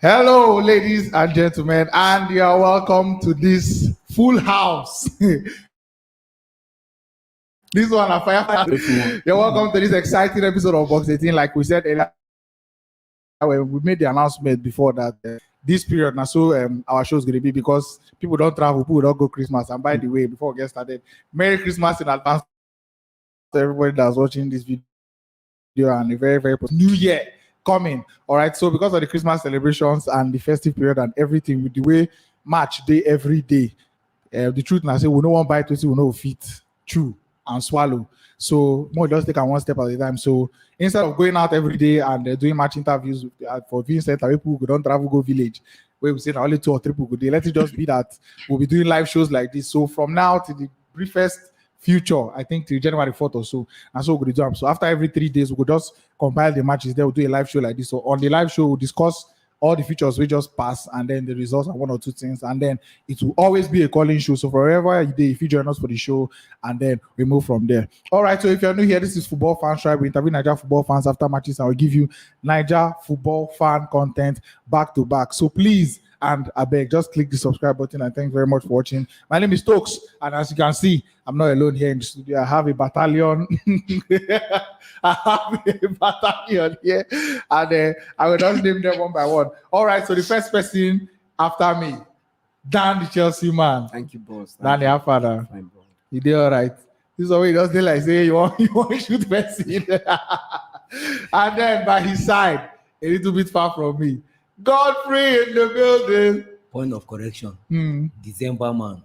Hello, ladies and gentlemen, and you are welcome to this full house. This one, a fire. You're welcome to this exciting episode of Box 18. Like we said earlier, we made the announcement before that this period now, so our show is going to be because people don't travel, people don't go Christmas. And by the way, before we get started, Merry Christmas in advance to everybody that's watching this video and a very, very New Year coming. All right. So because of the Christmas celebrations and the festive period and everything, with the way match day every day, the truth now say we no one buy 20, we no fit chew and swallow. So more just take one step at a time. So instead of going out every day and doing match interviews for viewing center, people who don't travel go village, where we say only 2 or 3 people go there. Let it just be that we'll be doing live shows like this. So from now to the briefest future, I think till January 4th or so, and so we're going to do. So after every 3 days, we'll just compile the matches there. We'll do a live show like this. So on the live show, we'll discuss all the features we just pass and then the results are 1 or 2 things, and then it will always be a calling show. So forever if you join us for the show, and then we move from there. All right, so if you're new here, this is Football Fan Tribe. We interview Niger football fans after matches, and we'll give you Niger football fan content back to back. So please, and I beg, just click the subscribe button, and thanks very much for watching. My name is Stokes, and as you can see, I'm not alone here in the studio. I have a battalion. I have a battalion here, and I will just name them one by one. All right, so the first person after me, Dan, the Chelsea man. Thank you, boss. Danny, our father. Fine, bro. You did all right. This is the way he does like say you want to shoot Messi. And then by his side, a little bit far from me, Godfrey in the building. Point of correction. December man.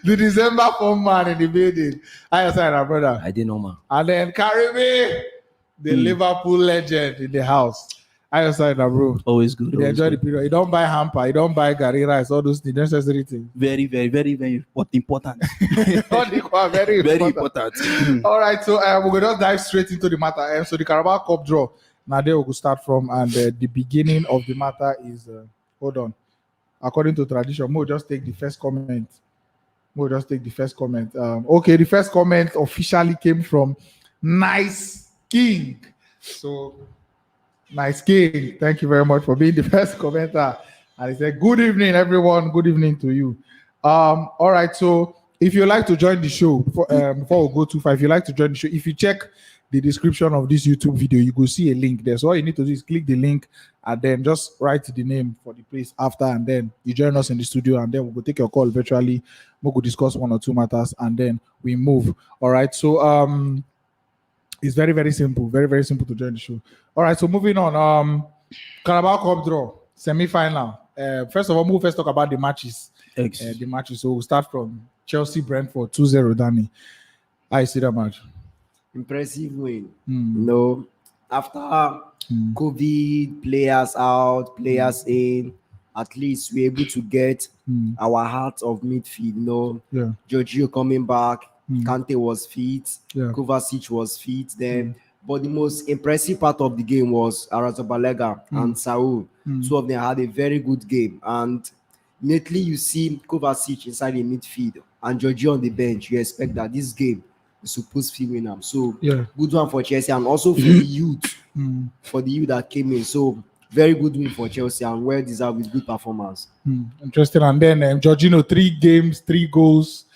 The December form man in the building. I said, our brother. I didn't know, man. And then Karibi, the Liverpool legend in the house. I said, bro. Always good. You enjoy the period. You don't buy hamper. You don't buy Gary rice. All those necessary things. Very, very, very, very important. Very important. All right, so we're going to dive straight into the matter. So the Carabao Cup draw. Now there we will start from, and the beginning of the matter is hold on. According to tradition, we'll just take the first comment. Okay, the first comment officially came from Nice King. So Nice King, thank you very much for being the first commenter. And he said, "Good evening, everyone. Good evening to you." All right, so if you like to join the show, before we go too far, if you like to join the show, if you check the description of this YouTube video, you go see a link there. So all you need to do is click the link and then just write the name for the place after, and then you join us in the studio, and then we'll go take your call virtually. We'll go discuss 1 or 2 matters, and then we move. All right. So it's very, very simple. Very, very simple to join the show. All right. So moving on. Carabao Cup draw, semi-final. First of all, we'll first talk about the matches. The matches. So we'll start from Chelsea Brentford 2-0. Dani, I see that match. Impressive win. After COVID, players out, players in, at least we're able to get our heart of midfield. Giorgio coming back, Kante was fit, Kovacic was fit then. But the most impressive part of the game was Arrazabalaga and Saul. 2 of them had a very good game. And immediately you see Kovacic inside the midfield and Giorgio on the bench, you expect that this game is supposed to win them. So good one for Chelsea, and also for the youth, that came in. So very good win for Chelsea, and well deserved with good performance. Interesting. And then Jorginho, 3 games, 3 goals,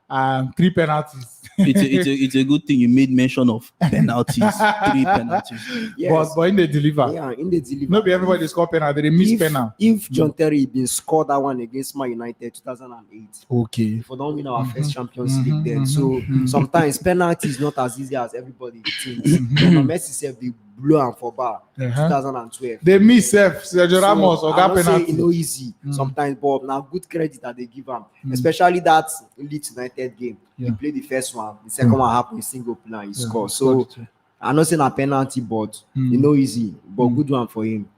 and 3 penalties. It's a good thing you made mention of penalties. 3 penalties. Yes. But in the deliver. Yeah, in the deliver. Not everybody score penalty. They miss penalty. If John Terry been scored that one against Man United 2008. Okay. If we don't win our first Champions League then. So sometimes penalty is not as easy as everybody thinks. Messi said they blew and for bar 2012. They miss Sergio Ramos or that penalty. It's not easy sometimes, but now good credit that they give him. Especially that Leeds United game. He played the first one, the second one happened with single player, he scored. So I'm not saying a penalty, but easy. But good one for him.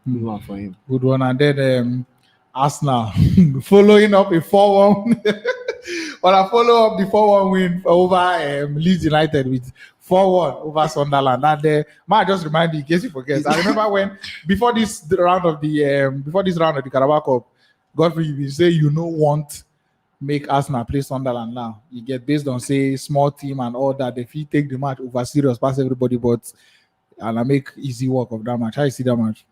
Good one. And then Arsenal following up a 4-1. Well, I follow up the 4-1 win over Leeds United with 4-1 over Sunderland. And I just remind you in case you forget. I remember when before this round of the Carabao Cup, Godfrey, you say you don't want make Arsenal play Sunderland now. You get based on say small team and all that. If you take the match over serious, pass everybody, but and I make easy work of that match. How you see that match?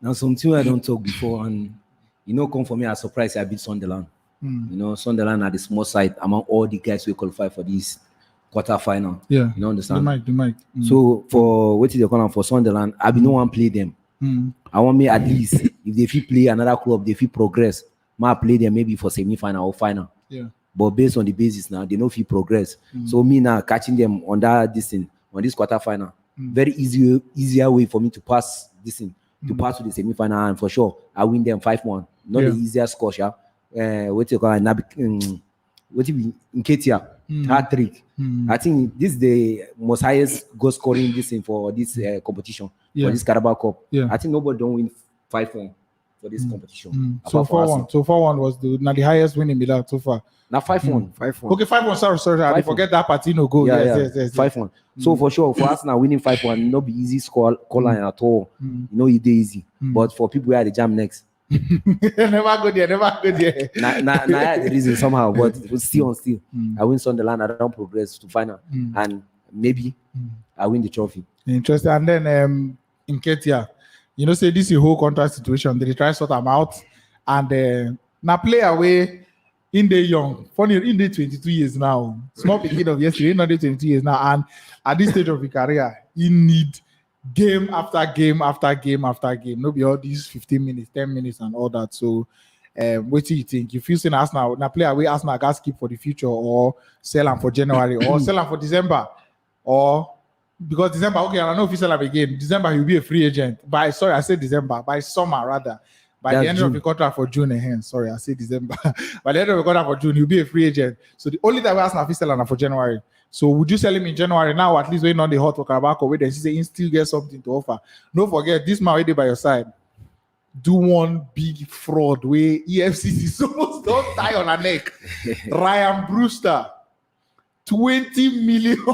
Now something I don't talk before, and come for me as surprise. I beat Sunderland. Sunderland are the small side among all the guys who qualify for this quarter final. Yeah, understand? The mic. So for what is the corner for Sunderland, I be no one play them. I want me at least if they feel play another club, they feel progress. Might play them maybe for semi-final or final. Yeah. But based on the basis now, they know feel progress. So me now catching them on this quarter final, very easier way for me to pass this thing, to pass to the semi-final, and for sure I win them 5-1. Not the easiest score, what you call what you Nketia hat trick. I think this is the most highest goal scoring this thing for this competition for this Carabao Cup. I think nobody don't win 5-1 for this competition. So 4-1. So 4-1 was the highest win in Milan so far. Now 5-1. 5-1. Okay, 5-1. Sorry. I forget that Patino goal. Yes. 5-1. So for sure, for us now winning 5-1, not be easy score line at all. It's easy. But for people who are the jam next. never go there. Now the reason somehow, but still. I win Sunderland, I don't progress to final, and maybe I win the trophy. Interesting. And then in Ketia, say this is a whole contract situation. They try to sort them out, and now play away in the young, funny in the 22 years now. Small beginning of yesterday, not the 22 years now, and at this stage of your career, you need game after game after game after game. No be all these 15 minutes, 10 minutes, and all that. So, what do you think? If you see Arsenal now play away, Arsenal gas keep for the future, or sell them for January, or sell them for December, or because December, okay, I don't know if you sell them again. December he'll be a free agent. I said December, by summer rather. By the end of the contract for June, I said December. By the end of the contract for June, he'll be a free agent. So the only time we Arsenal sell them for January. So would you sell him in January now? At least when on the hot for Carabao Cup, where they say he still get something to offer. Don't forget this man waiting by your side. Do one big fraud where EFCC supposed don't tie on a neck. Ryan Brewster, 20 million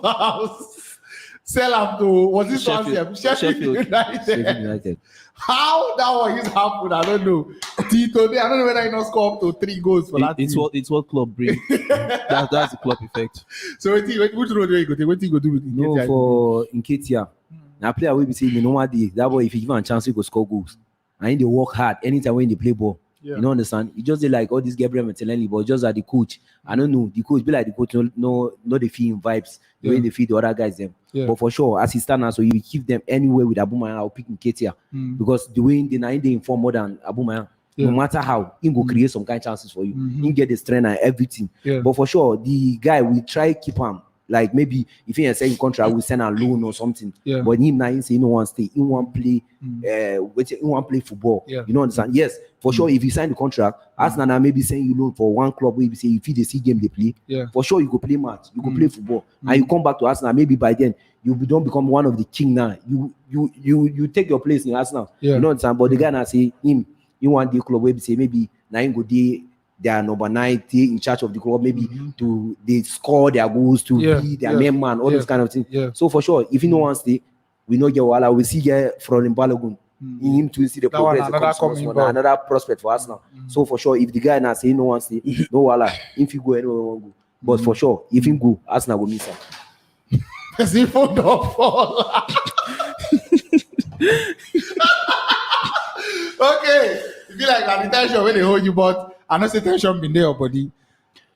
pounds. Sell him to was this Sheffield United. How that one is happen? I don't know. Today, I don't know whether he not score up to 3 goals for that. It's what club bring. That's the club effect. So which road do you go? What do you go do with Nketiah? No, for Nketiah. Now player will be saying the normal day. That boy, if he give him a chance, he go score goals. And they work hard anytime when they play ball. Yeah. You know, understand? He just like all this Gabriel Martinelli, but just like the coach. I don't know. The coach be like the coach, no, they feel vibes the way they feed the other guys them. Yeah. But for sure, as he stand now, so you keep them anywhere with Aubameyang, I'll pick Nketiah because the way they inform more than Aubameyang. No matter how, he will create some kind of chances for you. He get the strength and everything. Yeah. But for sure, the guy will try keep him. Like maybe if he has a contract, we'll send a loan or something. Yeah. But him now he say he no want stay. He want play. He want play football. Yeah. You know understand? Yes, for sure. If you sign the contract, Arsenal maybe saying you loan for one club where you say if you see game they play. Yeah. For sure you go play match. You go play football, and you come back to Arsenal. Maybe by then you don't become one of the king now. You take your place in Arsenal. Yeah. You know understand? But the guy now say him. You want the club where you say maybe now he go there. They are number 9, they in charge of the club, maybe they score their goals to be their main man, all those kind of things. Yeah. So for sure, if you no one stay, we know get Wala, we see get from Balogun. In him to see the progress, another prospect for us now. So for sure, if the guy now say no one stay, no Wala, if you go anywhere, won't go. But for sure, if him go, Arsenal will miss him. As if don't fall. Okay, you feel like that the tension when they hold you, but I know say tension been there, buddy.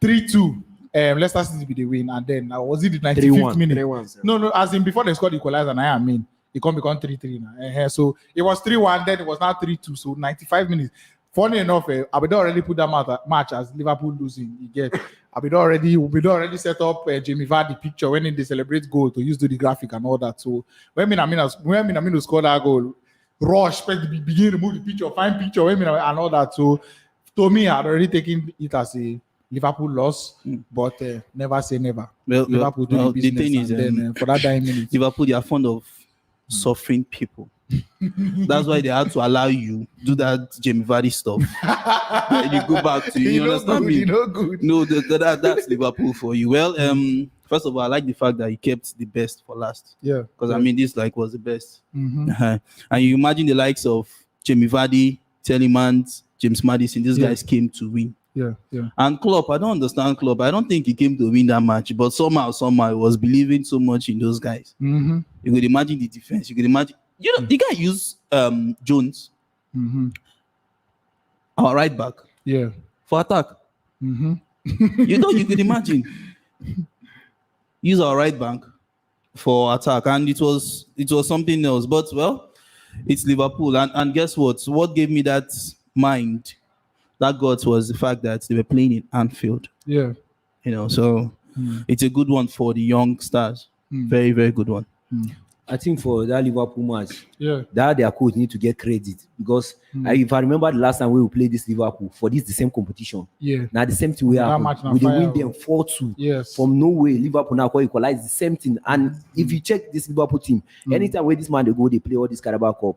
3-2. Leicester City be the win, and then was it the 95th minute? 3-1, no, as in before they scored the equalizer, and I mean it can't become 3-3 now. So it was 3-1, then it was now 3-2. So 95 minutes. Funny enough, Abid already put that match as Liverpool losing. You get Abid already set up Jamie Vardy picture when they celebrate goal to use to the graphic and all that. So when Minamino scored that goal, rush, begin to move the picture, find picture, and all that. So to me, I had already taken it as a Liverpool loss, but never say never. Liverpool do the business. The thing is, then, for that 9 minutes, Liverpool, they are fond of suffering people. That's why they had to allow you do that Jamie Vardy stuff. And you go back to you understand me? Good. No, that's Liverpool for you. Well, first of all, I like the fact that you kept the best for last. Yeah. Because I mean, this was the best. And you imagine the likes of Jamie Vardy, Telemans, James Maddison. These guys came to win. Yeah. And Klopp, I don't understand Klopp. I don't think he came to win that match, but somehow he was believing so much in those guys. You could imagine the defense. You could imagine You know, the guy used Jones, our right back, for attack. You know, you could imagine use our right back for attack, and it was something else. But well, it's Liverpool, and guess what? What gave me that mind, that guts, was the fact that they were playing in Anfield. Yeah, you know, so it's a good one for the young stars. Very, very good one. I think for that Liverpool match, yeah, that their coach need to get credit because if I remember the last time we played this Liverpool for the same competition, now the same thing we win them 4-2. Yes, from nowhere Liverpool now equalize the same thing. And if you check this Liverpool team, anytime where this man they go, they play all this Carabao Cup.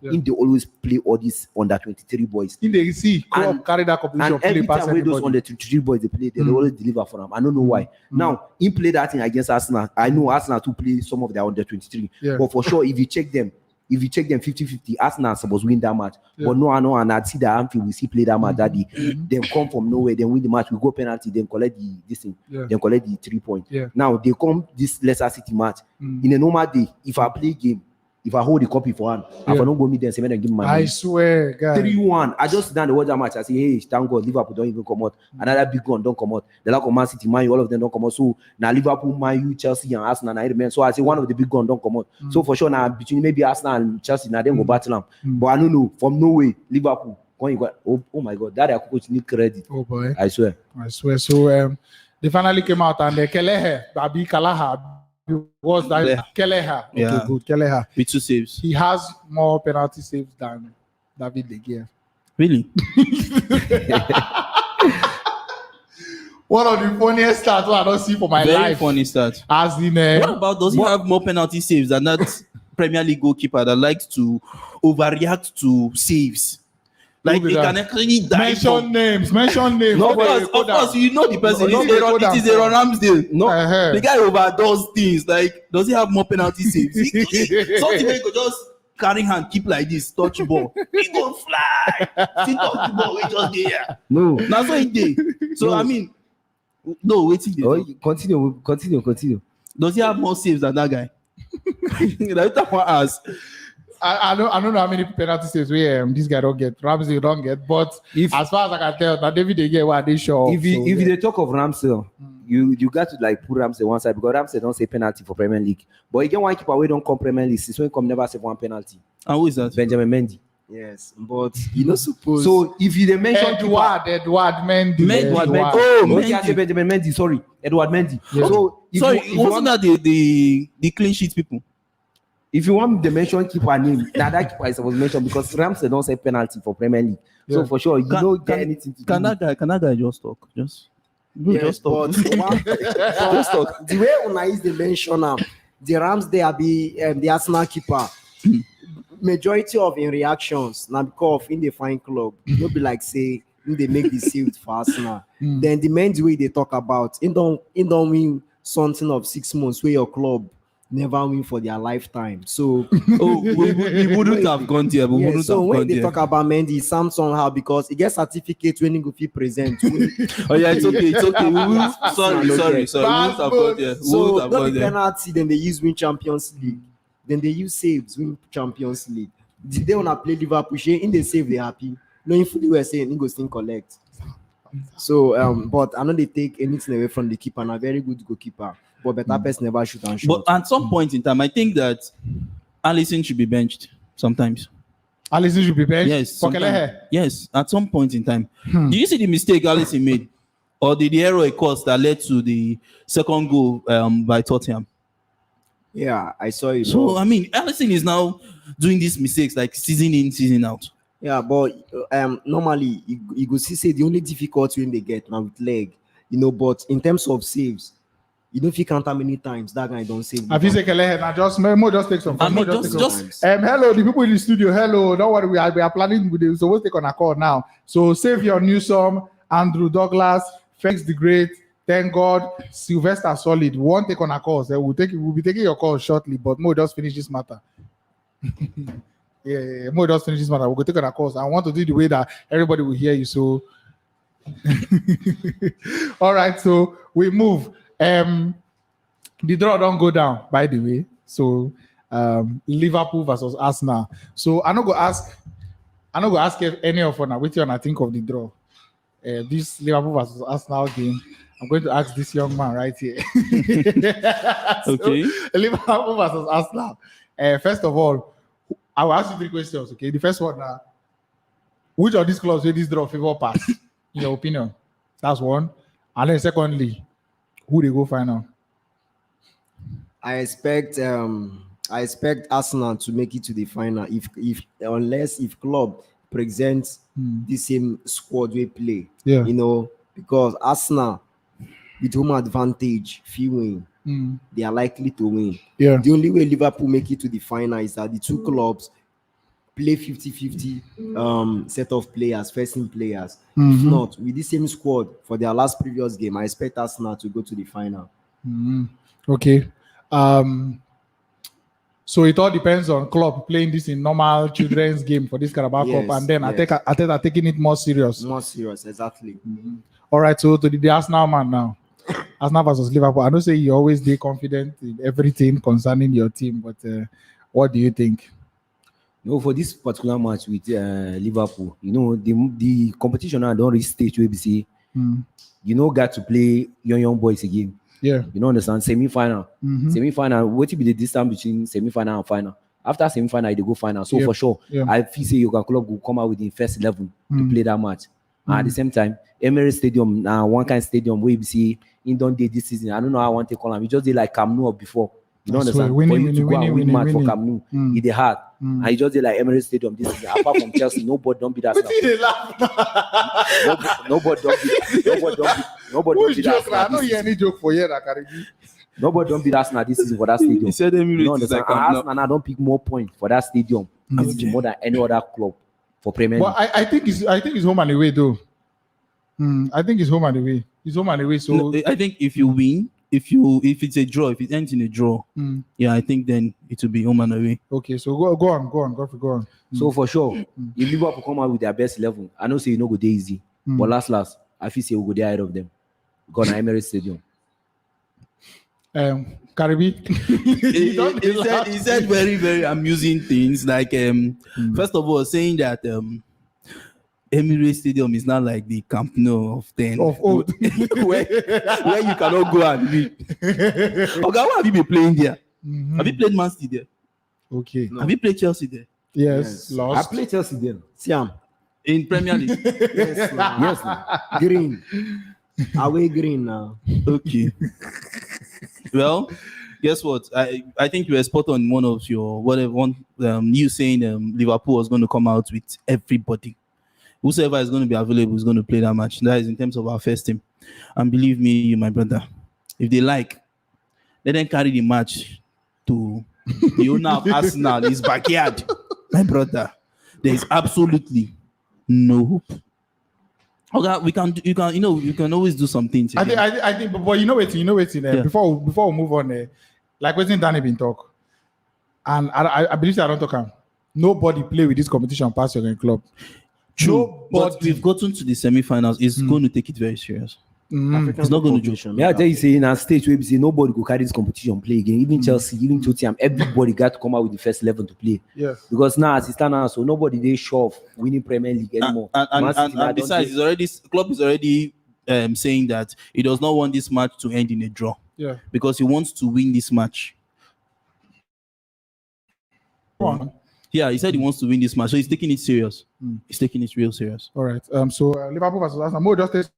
They always play all these under 23 boys. In the club carry that competition. And every time where those under 23 boys they play, they always deliver for them. I don't know why. Now, he play that thing against Arsenal. I know Arsenal to play some of their under 23. But for sure, if you check them 50-50, Arsenal supposed to win that match. But no, and I'd see that Anfield, we see play that match that day. Then come from nowhere, then win the match, we go penalty, then collect this thing, then collect the 3 points. Now they come this Leicester City match. In a normal day, if I play game, if I hold the copy for one, if I don't go meet them, say and give me my money. I swear, guys. 3-1. I just done the watch that match. I say, hey, thank God, Liverpool don't even come out. Another big one don't come out. The like of Man City, Man U, all of them don't come out. So now Liverpool, Man U, Chelsea, and Arsenal, and I remain. So I say one of the big ones don't come out. So for sure now between maybe Arsenal and Chelsea, now they go battle them. But I don't know, from nowhere, Liverpool. Oh my God, that I coach need credit. Oh boy, I swear. So they finally came out and Kelehe, Babi Kalaha. Was that Keleha? Okay, good. Keleha with 2 saves. He has more penalty saves than David De Gea. Really? One of the funniest stats I don't see for my life. Very funny stat. As in, what about does he have more penalty saves than that Premier League goalkeeper that likes to overreact to saves? Like he can actually die. Mention names. No, of course, you know the person. It is Aaron Ramsdale. No, the guy overdoes things. Like, does he have more penalty saves? Something they could just carry hand, keep like this, touch the ball. He go fly. See, touch the ball. We just there. No, that's what he did. So I mean, no, wait till continue. Does he have more saves than that guy? That's what I ask. I don't know how many penalty saves this guy don't get. Ramsey don't get. But as far as I can tell, that David De Gea what they show. If they talk of Ramsey, you got to like put Ramsey one side because Ramsey don't say penalty for Premier League. But you get one keeper away don't come Premier League. Since when come never save one penalty. And who is that? Benjamin Mendy. Yes, but you not supposed. So if you mention Edward Mendy. I say Benjamin Mendy. Sorry, Edward Mendy. Yeah. So wasn't that the clean sheet people? If you want the mention keeper name, that keeper is supposed to mention because Ramsey don't say penalty for Premier League. Yeah. So for sure, you don't get anything to do. Can that guy just talk? Just talk. Just talk. The way Una is the mention the Rams they are the Arsenal keeper. Majority of in reactions now because in the fine club, you'll be like say they make the save for Arsenal. Then the main way they talk about in don't win something of 6 months where your club never win for their lifetime. So we wouldn't have gone there. So when they talk about Mendy, some somehow because he gets certificate when he go fit present. Oh yeah, it's okay. Sorry. We wouldn't have gone there. So not the penalty, then they use win Champions League. Then they use saves, win Champions League. Did they wanna play Liverpool? In the save, they happy. Knowing fully we're saying he goes to collect. So but I know they take anything away from the keeper and a very good goalkeeper. But better person never shoot and shoot. But at some point in time, I think that Alisson should be benched sometimes. Alisson should be benched? Yes. Yes, at some point in time. Do you see the mistake Alisson made? Or the error it caused that led to the second goal by Tottenham? Yeah, I saw it. So, I mean, Alisson is now doing these mistakes like season in, season out. Yeah, but normally, you go see, say, the only difficulty when they get now with leg, but in terms of saves, you don't feel count how many times that guy don't save. I feel like just take some. Hello, the people in the studio. Hello, don't worry. We are planning with you. So we'll take on a call now. So Savior Newsom, Andrew Douglas, Felix the Great. Thank God, Sylvester Solid. We won't take on a call. So we'll be taking your call shortly. But Mo just finish this matter. Yeah. Mo just finish this matter. We'll go take on a call. So I want to do the way that everybody will hear you. So, all right. So we move. The draw don't go down, by the way. So Liverpool versus Arsenal. So I'm not gonna ask if any of you which one I think of the draw. This Liverpool versus Arsenal game. I'm going to ask this young man right here. Okay. Liverpool versus Arsenal. First of all, I will ask you 3 questions. Okay. The first one, which of these clubs will this draw favor pass? In your opinion, that's one. And then secondly, who they go final? I expect Arsenal to make it to the final unless club presents the same squad we play. Yeah. Because Arsenal with home advantage, few win. They are likely to win. Yeah. The only way Liverpool make it to the final is that the 2 clubs play 50-50 set of players, first-team players. If not, with the same squad for their last previous game, I expect Arsenal to go to the final. Okay. So it all depends on club playing this in normal children's game for this Carabao Cup, and then I think taking it more serious. More serious, exactly. All right, so to the Arsenal man now. Arsenal versus Liverpool. I don't say you always be confident in everything concerning your team, but what do you think? No, for this particular match with Liverpool, the competition now don't reach stage where we see, got to play young boys again. Yeah. Understand? Semi-final. Semi-final, what will be the distance between semi-final and final? After semi-final, they go final. So for sure, I feel say your club will come out with the first 11 to play that match. And at the same time, Emirates Stadium, one kind of stadium where we see in don't day this season. I don't know how I want to call them. We just did like Camp Nou before. Understand? For you to go and win match for Camp Nou, it's hard. And you just did like Emirates Stadium this season. Apart from Chelsea, nobody don't beat that. Nobody don't beat that. I don't hear any joke for you, Karibi. Nobody don't beat Arsenal this season for that stadium. He said Emirates is like Arsenal don't pick more points for that stadium more than any other club for Premier League. Well, I think it's home and away though. I think it's home and away. It's home and away. So no, I think if you win, if it's a draw, if it ends in a draw, I think then it will be home and away. Okay, so go on, Godfrey, go on. So for sure, if Liverpool come out with their best 11, I know say you know go there easy, but last, I feel say we'll go there ahead of them. Go on Emirates Stadium. Karibi. he said very, very amusing things. Like first of all, saying that Emirates Stadium is not like the Camp Nou of old. where you cannot go and read. Okay, what have you been playing there? Have you played Man City there? Okay. No. Have you played Chelsea there? Yes. Lost. I played Chelsea there. Siam. In Premier League? Yes. Green. Away green now. Okay. Well, guess what? I think you were spot on one of your you saying Liverpool was going to come out with everybody. Whosoever is going to be available is going to play that match. That is in terms of our first team. And believe me, my brother, if they like, let them carry the match to the owner of Arsenal, his backyard. My brother, there is absolutely no hope. Okay, you can always do something. I think, but you know it. Before we move on, like what's in Dani been talk, and I believe I don't talk him. Nobody play with this competition past your club. True, but we've gotten to the semi-finals. It's going to take it very serious. It's not going to joke. Yeah, I tell you, say in a stage where we say nobody go carry this competition play again. Even Chelsea, even Tottenham, everybody got to come out with the first 11 to play. Yes. Because now as it stands now, so nobody they sure of winning Premier League anymore. And besides, club is already saying that he does not want this match to end in a draw. Yeah. Because he wants to win this match. Yeah, he said he wants to win this match, so he's taking it serious. He's taking it real serious. All right. So Liverpool versus Arsenal. Mo just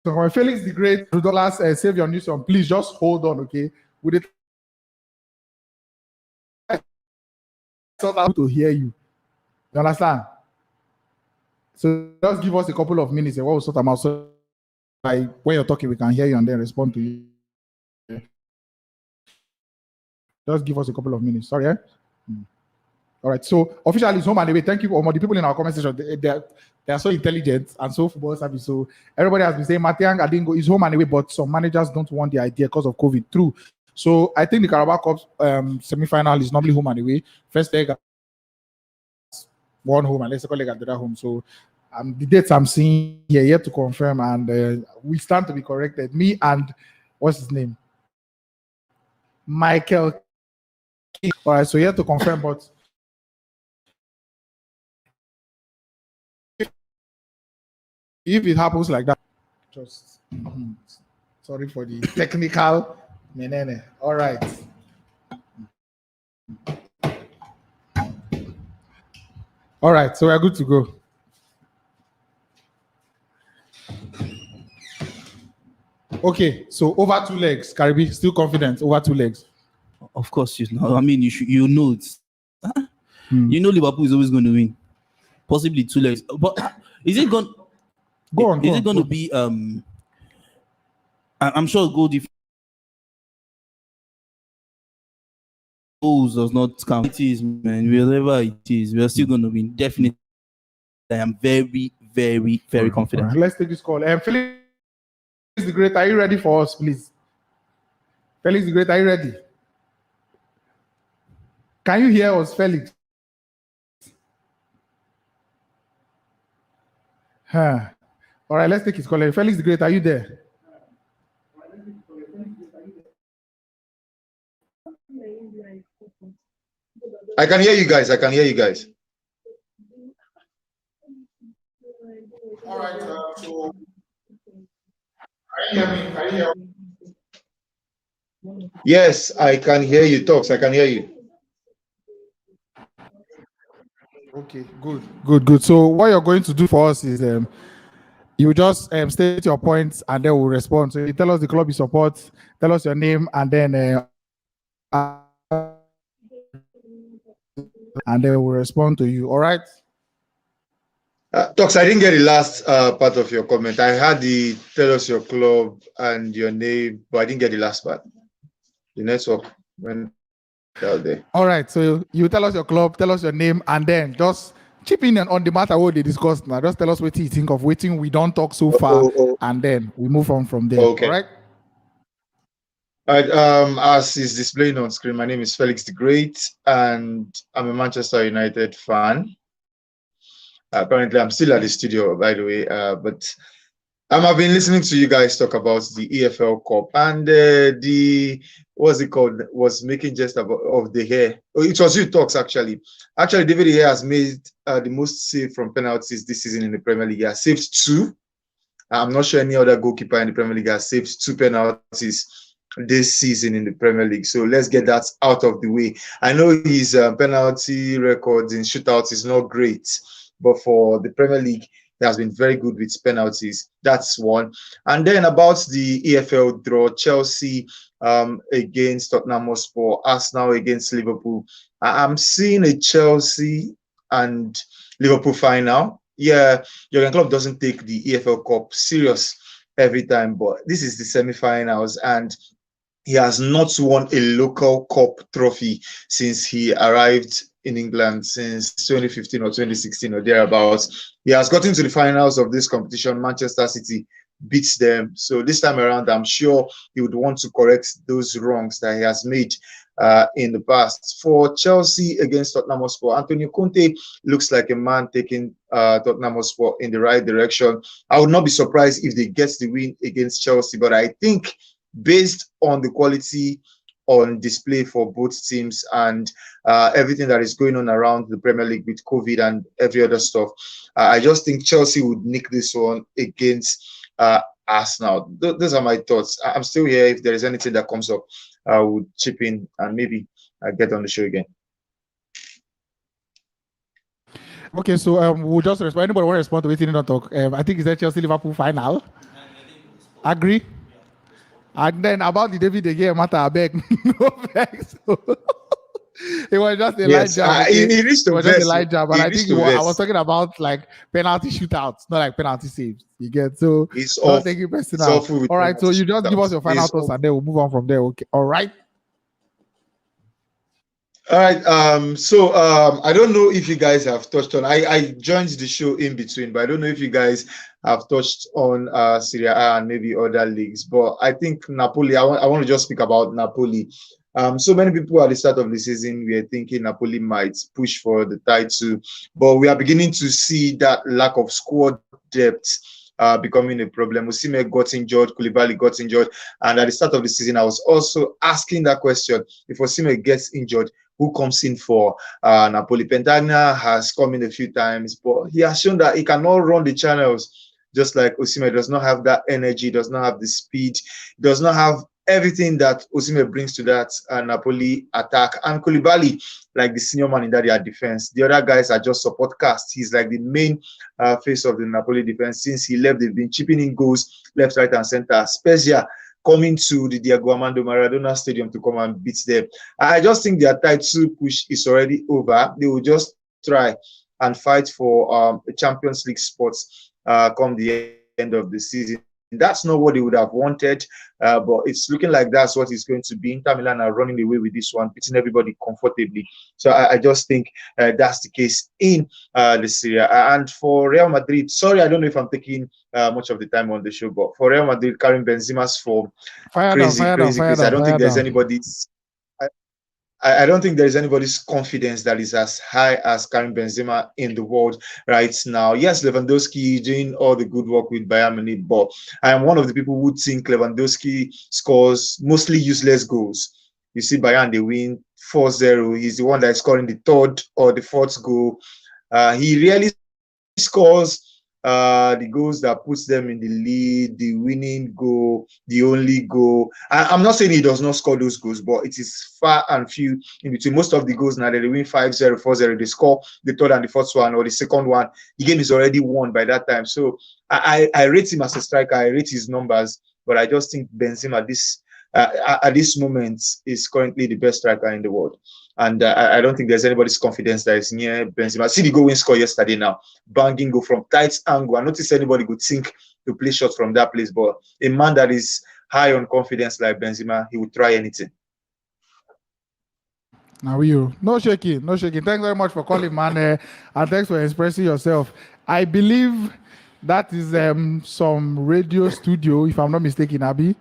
so when Felix the Great, $2 save your news on. Please just hold on, okay? With it, to hear you. You understand? So just give us a couple of minutes. What will sort them out? So like when you're talking, we can hear you and then respond to you. Just give us a couple of minutes. Sorry, All right, so officially it's home and away. Thank you, all the people in our comment section. They are so intelligent and so football savvy. So everybody has been saying Matiang Adingo is home and away, but some managers don't want the idea because of COVID. True. So I think the Carabao Cup semi-final is normally home and away. First leg, one home and let's call it another home. So the dates I'm seeing here yet to confirm, and we stand to be corrected. Me and what's his name, Michael All right, so you have to confirm, but if it happens like that, just sorry for the technical. All right. All right, so we're good to go. Okay, so over 2 legs, Karibi, still confident over 2 legs. Of course, you know. I mean, you know it's. You know Liverpool is always going to win. Possibly 2 legs, but is it going? Go on. Is it going to be? I'm sure goal difference goals does not count. It is, man. Wherever it is, we are still going to win. Definitely, I am very, very, very confident. Right, let's take this call. Felix the Great, are you ready for us, please? Felix the Great, are you ready? Can you hear us, Felix? All right, let's take his call. Felix the Great, are you there? I can hear you guys. All right, so can you hear me? Can you hear me? Yes, I can hear you, Talks. I can hear you. Okay, good. So what you're going to do for us is you just state your points and then we'll respond. So you tell us the club you support, tell us your name, and then we'll respond to you. All right? Talks, I didn't get the last part of your comment. I heard the tell us your club and your name, but I didn't get the last part. The network went out there. All right, so you tell us your club, tell us your name, and then just chip in on the matter what they discussed now. Just tell us what you think of waiting. We don't talk so far, and then we move on from there. Okay. All right? All right, as is displaying on screen, my name is Felix the Great, and I'm a Manchester United fan. Apparently, I'm still at the studio, by the way, but I've been listening to you guys talk about the EFL Cup, and what's it called, was making jest of the hair. Oh, it was you, Talks, actually. Actually, David De Gea has made the most save from penalties this season in the Premier League. He has saved 2. I'm not sure any other goalkeeper in the Premier League has saved 2 penalties this season in the Premier League. So let's get that out of the way. I know his penalty records in shootouts is not great, but for the Premier League, he has been very good with penalties. That's one. And then about the EFL draw, Chelsea against Tottenham Hotspur, Arsenal against Liverpool. I'm seeing a Chelsea and Liverpool final. Yeah, Jurgen Klopp doesn't take the EFL Cup serious every time, but this is the semi-finals, and he has not won a local cup trophy since he arrived in England since 2015 or 2016 or thereabouts. He has gotten to the finals of this competition. Manchester City beats them. So this time around, I'm sure he would want to correct those wrongs that he has made in the past. For Chelsea against Tottenham Hotspur, Antonio Conte looks like a man taking Tottenham Hotspur in the right direction. I would not be surprised if they get the win against Chelsea, but I think based on the quality on display for both teams and everything that is going on around the Premier League with COVID and every other stuff, I just think Chelsea would nick this one against Arsenal. Those are my thoughts. I'm still here. If there is anything that comes up, I would chip in and maybe get on the show again. Okay, so we'll just respond. Anybody want to respond to anything? Don't talk. I think it's that Chelsea Liverpool final. Agree. And then about the David De Gea matter, I beg no vex. It was just a light jab. It is to it was vex. just a light jab, but I think I was talking about like penalty shootouts, not like penalty saves. You get so. It's not taking personal. All right, so you just give us your final thoughts, and then we'll move on from there. Okay. All right. All right. I don't know if you guys have touched on. I joined the show in between, but I don't know if you guys have touched on Serie A and maybe other leagues. But I think Napoli. I want to just speak about Napoli. So many people at the start of the season were thinking Napoli might push for the title, but we are beginning to see that lack of squad depth becoming a problem. Osimhen got injured, Koulibaly got injured, and at the start of the season, I was also asking that question: if Osimhen gets injured, who comes in for Napoli. Pentagna has come in a few times, but he has shown that he cannot run the channels just like Osimhen. Does not have that energy, does not have the speed, does not have everything that Osimhen brings to that Napoli attack. And Koulibaly, like the senior man in that their defense, the other guys are just support cast. He's like the main face of the Napoli defense. Since he left, they've been chipping in goals left, right, and center. Spezia coming to the Diego Armando Maradona Stadium to come and beat them. I just think their title push is already over. They will just try and fight for a Champions League spots come the end of the season. That's not what they would have wanted, but it's looking like that's what it's going to be. Inter Milan are running away with this one, beating everybody comfortably. So I just think that's the case in the Serie A. And for Real Madrid, sorry, I don't know if I'm taking much of the time on the show, but for Real Madrid, Karim Benzema's form, crazy. I don't think there's anybody's. I don't think there is anybody's confidence that is as high as Karim Benzema in the world right now. Yes, Lewandowski doing all the good work with Bayern Munich, but I am one of the people who think Lewandowski scores mostly useless goals. You see Bayern, they win 4-0. He's the one that is scoring the third or the fourth goal. He really scores the goals that puts them in the lead, the winning goal, the only goal. I'm not saying he does not score those goals, but it is far and few in between. Most of the goals now, they win 5-0, 4-0, they score the third and the fourth one or the second one. The game is already won by that time. So I rate him as a striker. I rate his numbers, but I just think Benzema at this moment is currently the best striker in the world. And I don't think there's anybody's confidence that is near Benzema. See the goal win score yesterday now. Banging go from tight angle. I noticed anybody could think to play shots from that place, but a man that is high on confidence like Benzema, he would try anything. Now you. No shaking. Thanks very much for calling, man. And thanks for expressing yourself. I believe that is some radio studio, if I'm not mistaken, Abi.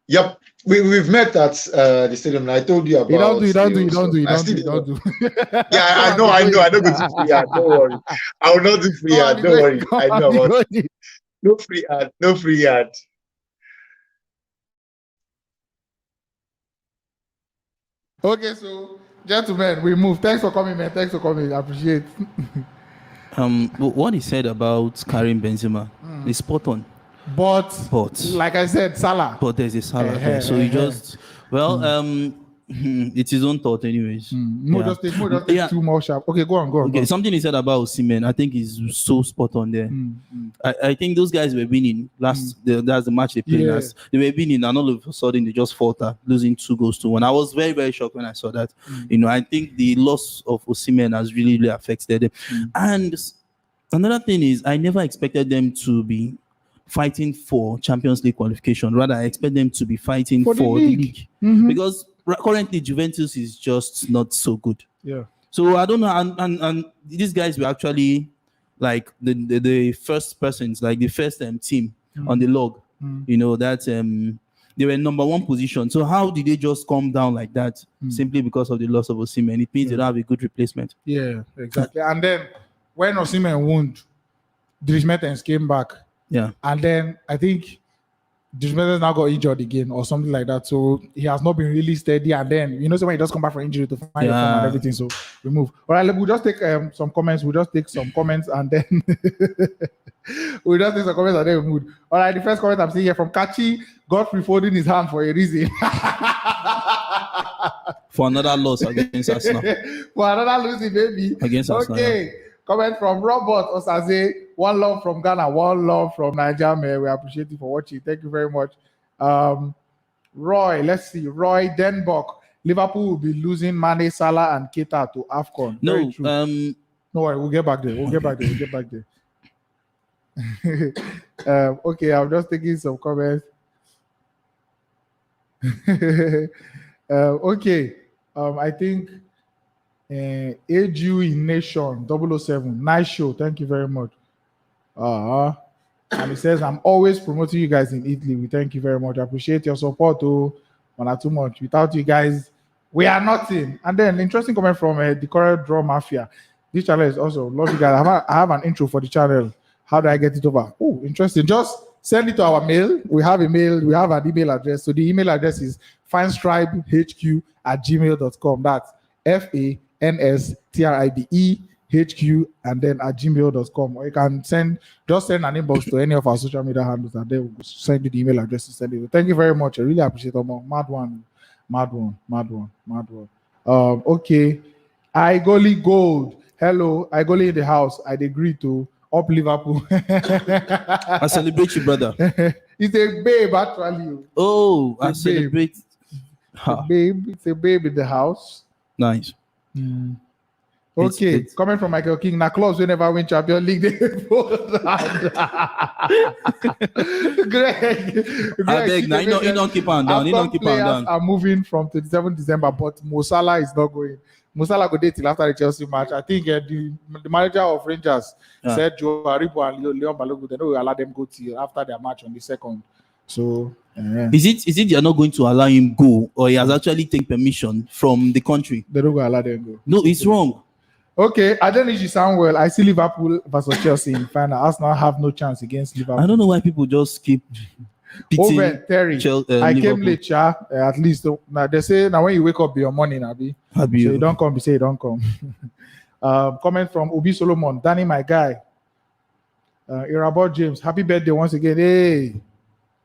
Yep. We've met at the stadium. And I told you about. You don't do. Yeah, I know. I don't go to free ad. Don't worry. I will not do free ad. Don't worry. I know about it. No free ad. Okay, so gentlemen, we move. Thanks for coming, man. I appreciate it. What he said about Karim Benzema is spot on. But like I said, Salah. But there's a Salah there. So he just it's his own thought anyways. Just take two more sharp. Okay, go on. Okay, something he said about Osimhen, I think is so spot on there. I think those guys were winning that's the match they played last. They were winning and all of a sudden they just falter, losing 2-1. I was very, very shocked when I saw that. I think the loss of Osimhen has really, really affected them. And another thing is I never expected them to be fighting for Champions League qualification. Rather, I expect them to be fighting for the league. Because currently Juventus is just not so good. Yeah. So I don't know. And these guys were actually like the first persons, like the first team on the log. That they were number one position. So how did they just come down like that simply because of the loss of Osimhen? It means they don't have a good replacement. Yeah, exactly. And then when Osimhen wound, Dries Mertens came back. Yeah. And then I think Dries Mertens now got injured again or something like that. So he has not been really steady. And then, so when he does come back from injury to find the form and everything. So we move. All right, we'll just take some comments. And then we move. All right, the first comment I'm seeing here from Kachi, Godfrey folding his hand for a reason. For another loss against Arsenal. For another losing, baby. Against Arsenal. Okay. Comment from Robert Osaze. One love from Ghana, one love from Nigeria. Man. We appreciate you for watching. Thank you very much. Roy, let's see. Roy Denbach. Liverpool will be losing Mane, Salah, and Keita to AFCON. No, no worry, we'll get back there. Okay, I'm just taking some comments. Okay. I think AGU in Nation 007. Nice show. Thank you very much. And he says, I'm always promoting you guys in Italy. We thank you very much. I appreciate your support. Not too much. Without you guys, we are nothing. And then interesting comment from the Corel Draw Mafia. This channel is also love you guys. I have an intro for the channel. How do I get it over? Oh, interesting. Just send it to our mail. We have an email address. So the email address is fanstribehq@gmail.com. That's FANSTRIBEHQ and then at gmail.com. Or you can just send an inbox to any of our social media handles and then we'll send you the email address to send it. Thank you very much. I really appreciate it. Mad one. Okay. Igoli Gold. Hello, Igoli in the house. I agree to up Liverpool. I celebrate you, brother. It's a babe, actually. Oh, I celebrate. It's a babe in the house. Nice. Okay, coming from Michael King. Now, clubs will never win Champions League. Greg, I beg now. You don't keep on down. You don't keep on down. Are moving from 27 December, but Mo Salah is not going. Mo Salah go date till after the Chelsea match. I think the manager of Rangers said Joe Haribo and Leon Balogun, they don't allow them go till after their match on the 2nd. So is it you're not going to allow him go, or he has actually taken permission from the country? They don't go allow them go. No, it's wrong. Okay, I don't know if you sound well. I see Liverpool versus Chelsea in final. Arsenal have no chance against Liverpool. I don't know why people just keep over Terry. I came late, at least. Now they say now when you wake up, be your morning, Abi. So you don't come, you say you don't come. Comment from Obi Solomon, Dani, my guy. Irabot James, happy birthday once again. Hey,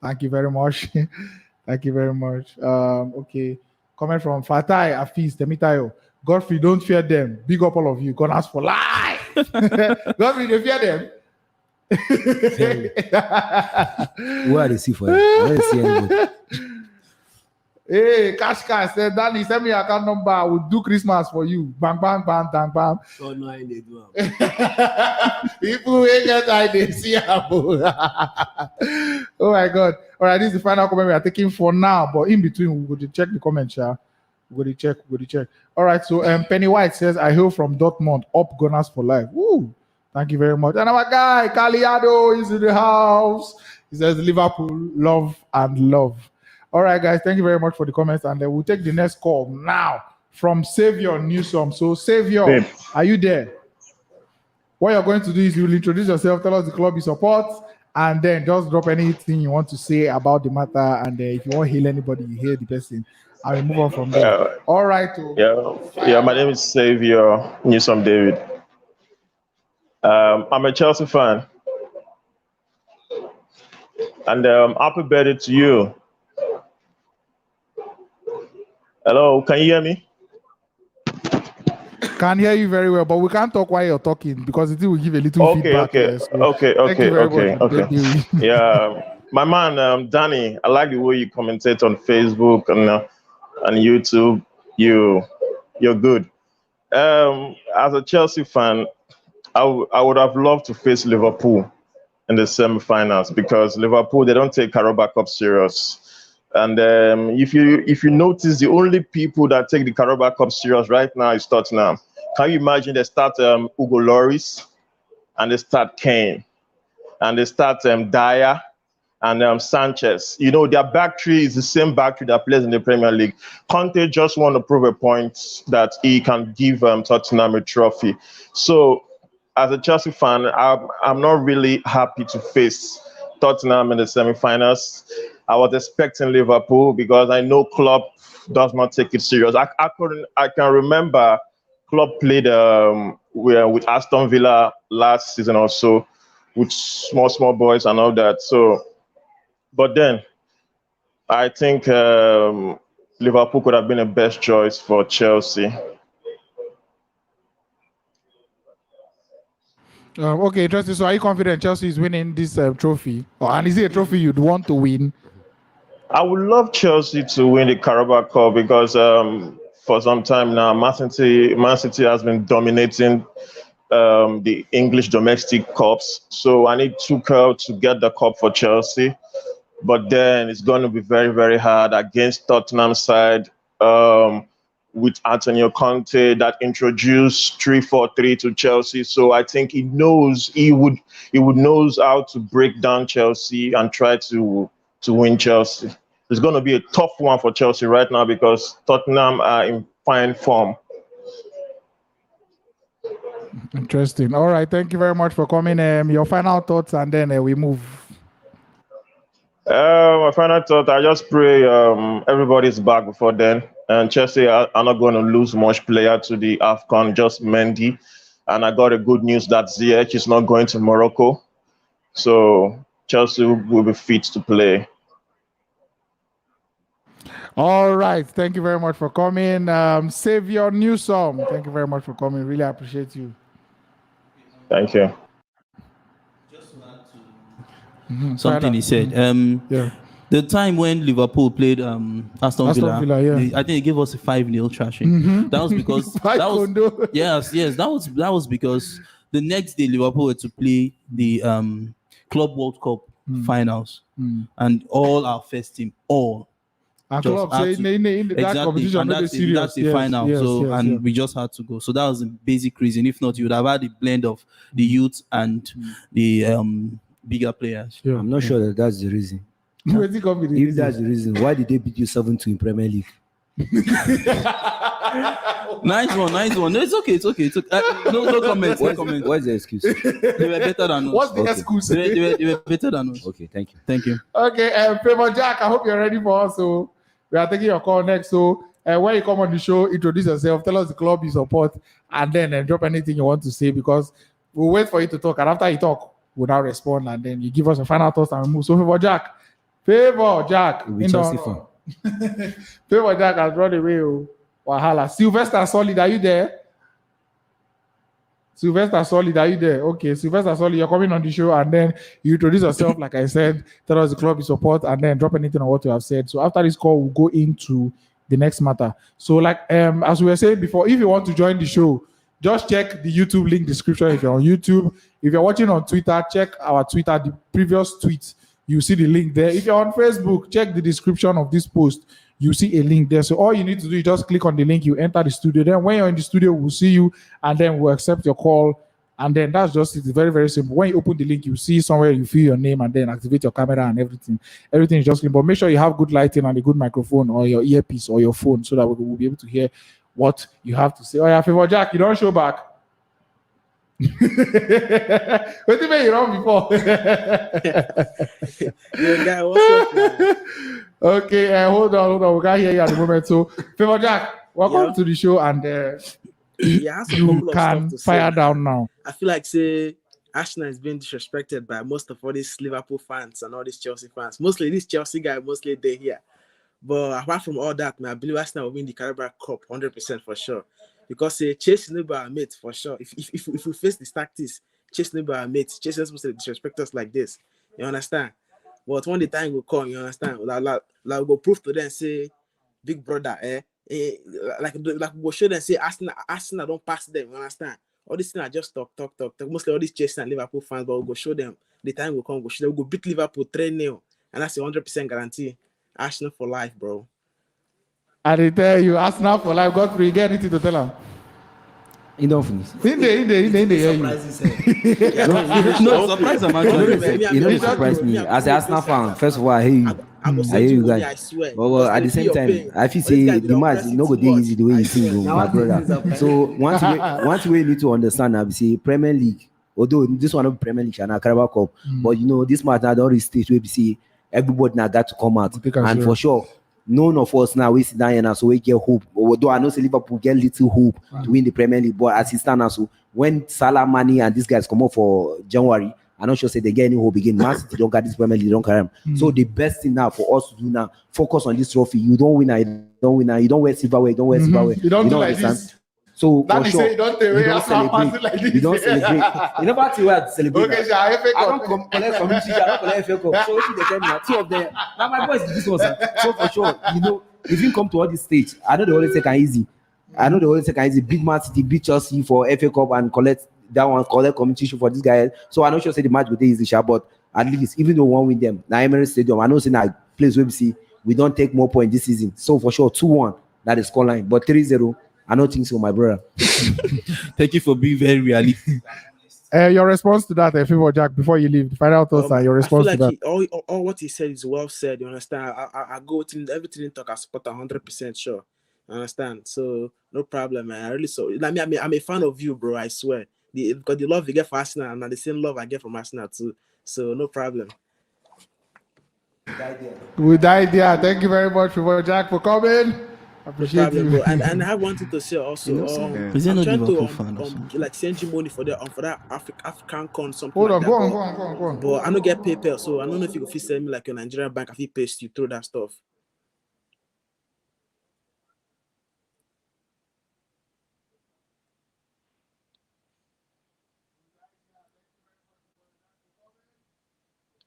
thank you very much. Thank you very much. Okay, comment from Fatai Afiz Temitayo. Godfrey, don't fear them. Big up all of you. Gonna ask for life. Godfrey, don't fear them. Where are they see for you? I don't see anybody. Hey, Cash said, Dani, send me your account number. I will do Christmas for you. Bang, bang, bang, bang, bang. So no, I need to do. People ain't get idea. See Oh my God. All right, this is the final comment we are taking for now. But in between, we'll go to check the comments, Go to check. All right, so Penny White says, I hail from Dortmund, up Gunners for life. Woo! Thank you very much. And our guy, Caliado, is in the house. He says, Liverpool, love and love. All right, guys, thank you very much for the comments. And we'll take the next call now from Savior Newsom. So, Savior, are you there? What you're going to do is you'll introduce yourself, tell us the club you support, and then just drop anything you want to say about the matter. And if you want to hail anybody, you hail the person. I will move on from there. All right. Yeah. My name is Savior Newsom David. I'm a Chelsea fan, and happy birthday to you. Hello, can you hear me? Can hear you very well, but we can't talk while you're talking because it will give a little feedback. Okay. Yeah, my man, Dani, I like the way you commentate on Facebook and YouTube. You're good. As a Chelsea fan, I would have loved to face Liverpool in the semi-finals because Liverpool, they don't take Carabao Cup serious. And if you notice, the only people that take the Carabao Cup serious right now is Tottenham. Can you imagine they start Hugo Lloris, and they start Kane, and they start Dyer, and Sanchez. You know, their back three is the same back three that plays in the Premier League. Conte just want to prove a point that he can give Tottenham a trophy. So, as a Chelsea fan, I'm not really happy to face Tottenham in the semi-finals. I was expecting Liverpool because I know Klopp does not take it serious. I can remember Klopp played with Aston Villa last season or so, with small boys and all that. So, but then I think Liverpool could have been a best choice for Chelsea. Okay, interesting. So, are you confident Chelsea is winning this trophy? And is it a trophy you'd want to win? I would love Chelsea to win the Carabao Cup because for some time now, Man City has been dominating the English domestic cups. So I need Tuchel to get the cup for Chelsea. But then it's going to be very, very hard against Tottenham side with Antonio Conte that introduced 3-4-3 to Chelsea. So I think he would knows how to break down Chelsea and try to win Chelsea. It's going to be a tough one for Chelsea right now because Tottenham are in fine form. Interesting. All right. Thank you very much for coming. Your final thoughts, and then we move. My final thought, I just pray everybody's back before then. And Chelsea are not going to lose much player to the AFCON, just Mendy. And I got a good news that Ziyech is not going to Morocco. So Chelsea will be fit to play. All right. Thank you very much for coming. Save your new song. Thank you very much for coming. Really appreciate you. Thank you. Just to add to something he said. The time when Liverpool played Aston Villa, I think they gave us a 5-0 thrashing. That was because that was because the next day Liverpool had to play the Club World Cup finals, and all our first team, and club say that competition that's the final. And we just had to go. So that was the basic reason. If not, you would have had a blend of the youth and the bigger players. I'm not sure that's the reason. If that's the reason, why did they beat you 7-2 in Premier League? Nice one. No, it's okay. No comments. What's the excuse? They were better than us. What's the excuse? They were better than us. Okay, thank you. Okay, Favor Jack, I hope you're ready for us. So we are taking your call next. So when you come on the show, introduce yourself, tell us the club you support, and then drop anything you want to say, because we'll wait for you to talk. And after you talk, we'll now respond, and then you give us a final thoughts and we move. So Favor Jack, Favor Jack has run away. Wahala. Sylvester Solid, are you there? Okay, Sylvester Solid, you're coming on the show, and then you introduce yourself, like I said, tell us the club you support, and then drop anything on what you have said. So after this call, we'll go into the next matter. So as we were saying before, if you want to join the show, just check the YouTube link description if you're on YouTube. If you're watching on Twitter, check our Twitter, the previous tweet. You see the link there. If you're on Facebook, check the description of this post. You see a link there. So all you need to do is just click on the link, you enter the studio. Then when you're in the studio, we'll see you, and then we'll accept your call. And then that's just it. It's very, very simple. When you open the link, you see somewhere, you fill your name, and then activate your camera and everything. Everything is just clean. But make sure you have good lighting and a good microphone or your earpiece or your phone, so that we'll be able to hear what you have to say. Oh yeah, Favor Jack, you don't show back. What do you mean you wrong before? Guy, what's up? Okay, hold on. We can't hear you at the moment. So, Favor Jack, welcome to the show, and you can fire down now. I feel like Arsenal is being disrespected by most of all these Liverpool fans and all these Chelsea fans. Mostly these Chelsea guys, they're here. But apart from all that, I believe Arsenal will win the Carabao Cup 100% for sure. Because Chase neighbor our mate for sure. If we face the tactics, Chase neighbor our mate, Chase is supposed to disrespect us like this. You understand? But when the time will come, you understand? Like we'll prove to them, say, big brother, like we'll show them, say, Arsenal don't pass them. You understand? All these things are just talk. Mostly all these Chelsea and Liverpool fans, but we'll go show them. The time will come, we'll show them. We'll go beat Liverpool 3-0, and that's a 100% guarantee. Arsenal for life, bro. I did tell you, Arsenal for life. Godfrey, you get anything to tell him? In the office. In the No, surprise I'm actually. You know, surprise me. As an Arsenal fan, first of all, I hear you. I hear you guys. I swear. But at the same time, I feel say the match is not going to be easy the way you sing, my brother. So once we need to understand, I say Premier League. Although this one of Premier League and Carabao Cup, but you know this match now don't reach stage where we see everybody now got to come out, and for sure. None of us now we sit down and so we get hope. Although I know say Liverpool get little hope to win the Premier League, but as it stands now, so when Salah, Mane and these guys come up for January, I'm not sure say they get any hope again. Man City don't got this Premier League, they don't carry them. So the best thing now for us to do now, focus on this trophy. You don't win, you don't wear silverware, you don't wear silverware. You don't do like this. So that for sure, you don't celebrate. Like this. You don't celebrate. You never see where to celebrate. Okay, I don't collect community. I don't collect FA Cup. So they tell me two of them. Now my boys this one. So for sure, you know, if you come to all this stage, I know they always take an easy. Big Man City beat Chelsea for FA Cup and collect that one, collect competition for this guy. So I know sure say the match will be easy, but at least even though one win them, now Emirates Stadium, I know say now place where we see we don't take more points this season. So for sure 2-1 that is scoreline, but 3-0. I don't think so, my brother. Thank you for being very realistic. Your response to that, Favor Jack, before you leave, the final thoughts are your response to that. All what he said is well said. You understand? I go to everything in talk. I support 100% sure. You understand? So no problem, man. I really I'm a fan of you, bro. I swear. Because the love you get for Arsenal and the same love I get from Arsenal too. So no problem. We died there. Thank you very much, Jack, for coming. Appreciate no problem, you. bro. And I have one thing to say also. Is it I'm not trying Liverpool to fan or something? like send you money for that African con something Hold like on, that. go on. But I don't get PayPal, so I don't know if you could send me like your Nigerian bank. If you paste you through that stuff.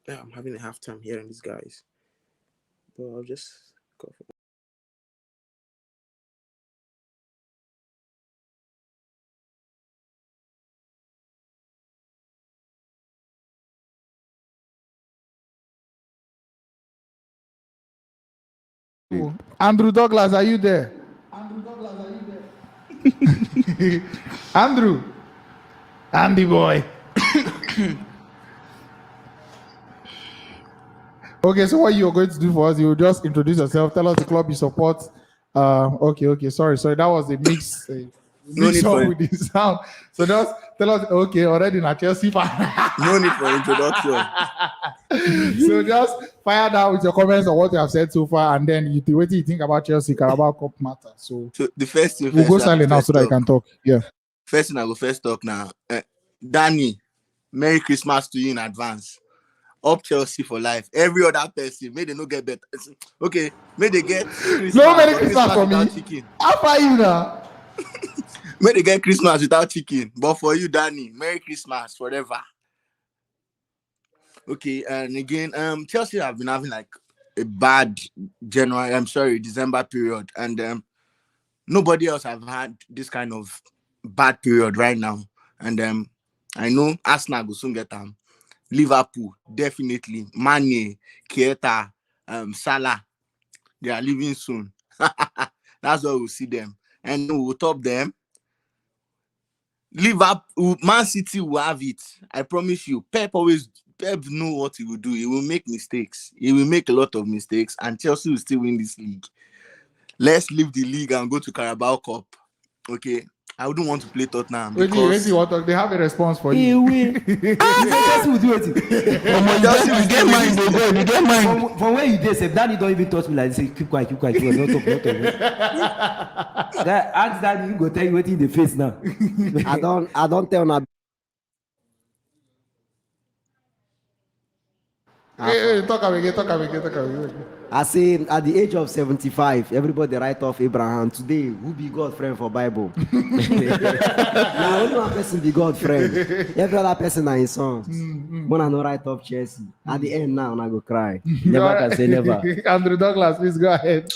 Yeah, I'm having a hard time hearing these guys. But I'll just go for Andrew Douglas, are you there? Andrew. Andy boy. Okay, so what you're going to do for us, you just introduce yourself, tell us the club you support. Okay, sorry, that was a mix. No need for with the sound. So just tell us, okay, already not Chelsea fan. no need for introduction. So just fire down with your comments on what you have said so far, and then what do you think about Chelsea Carabao Cup matter? So the first thing we'll go first, silent now so that you can talk. Yeah. First thing I go first talk now. Dani, Merry Christmas to you in advance. Up Chelsea for life. Every other person, may they no get better. Okay, may they get Christmas. No Merry Christmas for me. Chicken. How far you now? May they get Christmas without chicken. But for you, Dani, Merry Christmas forever. Okay, and again, Chelsea have been having like a bad December period, and nobody else have had this kind of bad period right now. And I know Arsenal will soon get them. Liverpool, definitely. Mane, Keita, Salah, they are leaving soon. That's why we'll see them. And we'll top them. Liverpool, Man City will have it. I promise you. Pep know what he will do. He will make mistakes. He will make a lot of mistakes. And Chelsea will still win this league. Let's leave the league and go to Carabao Cup. Okay. I wouldn't want to play Tottenham because they have a response for you. Chelsea will do it. You get mine. From where you did, say Dani don't even touch me like say keep quiet. Not talk. Guy, ask Dani, he go tell you what in the face now. I don't tell na. Hey, talk again. I say at the age of 75, everybody write off Abraham. Today, who be God friend for Bible? Now only one person be God friend. Every other person are his sons. When I no write off Chelsea. At the end now, I go cry. Never can say never. Andrew Douglas, please go ahead.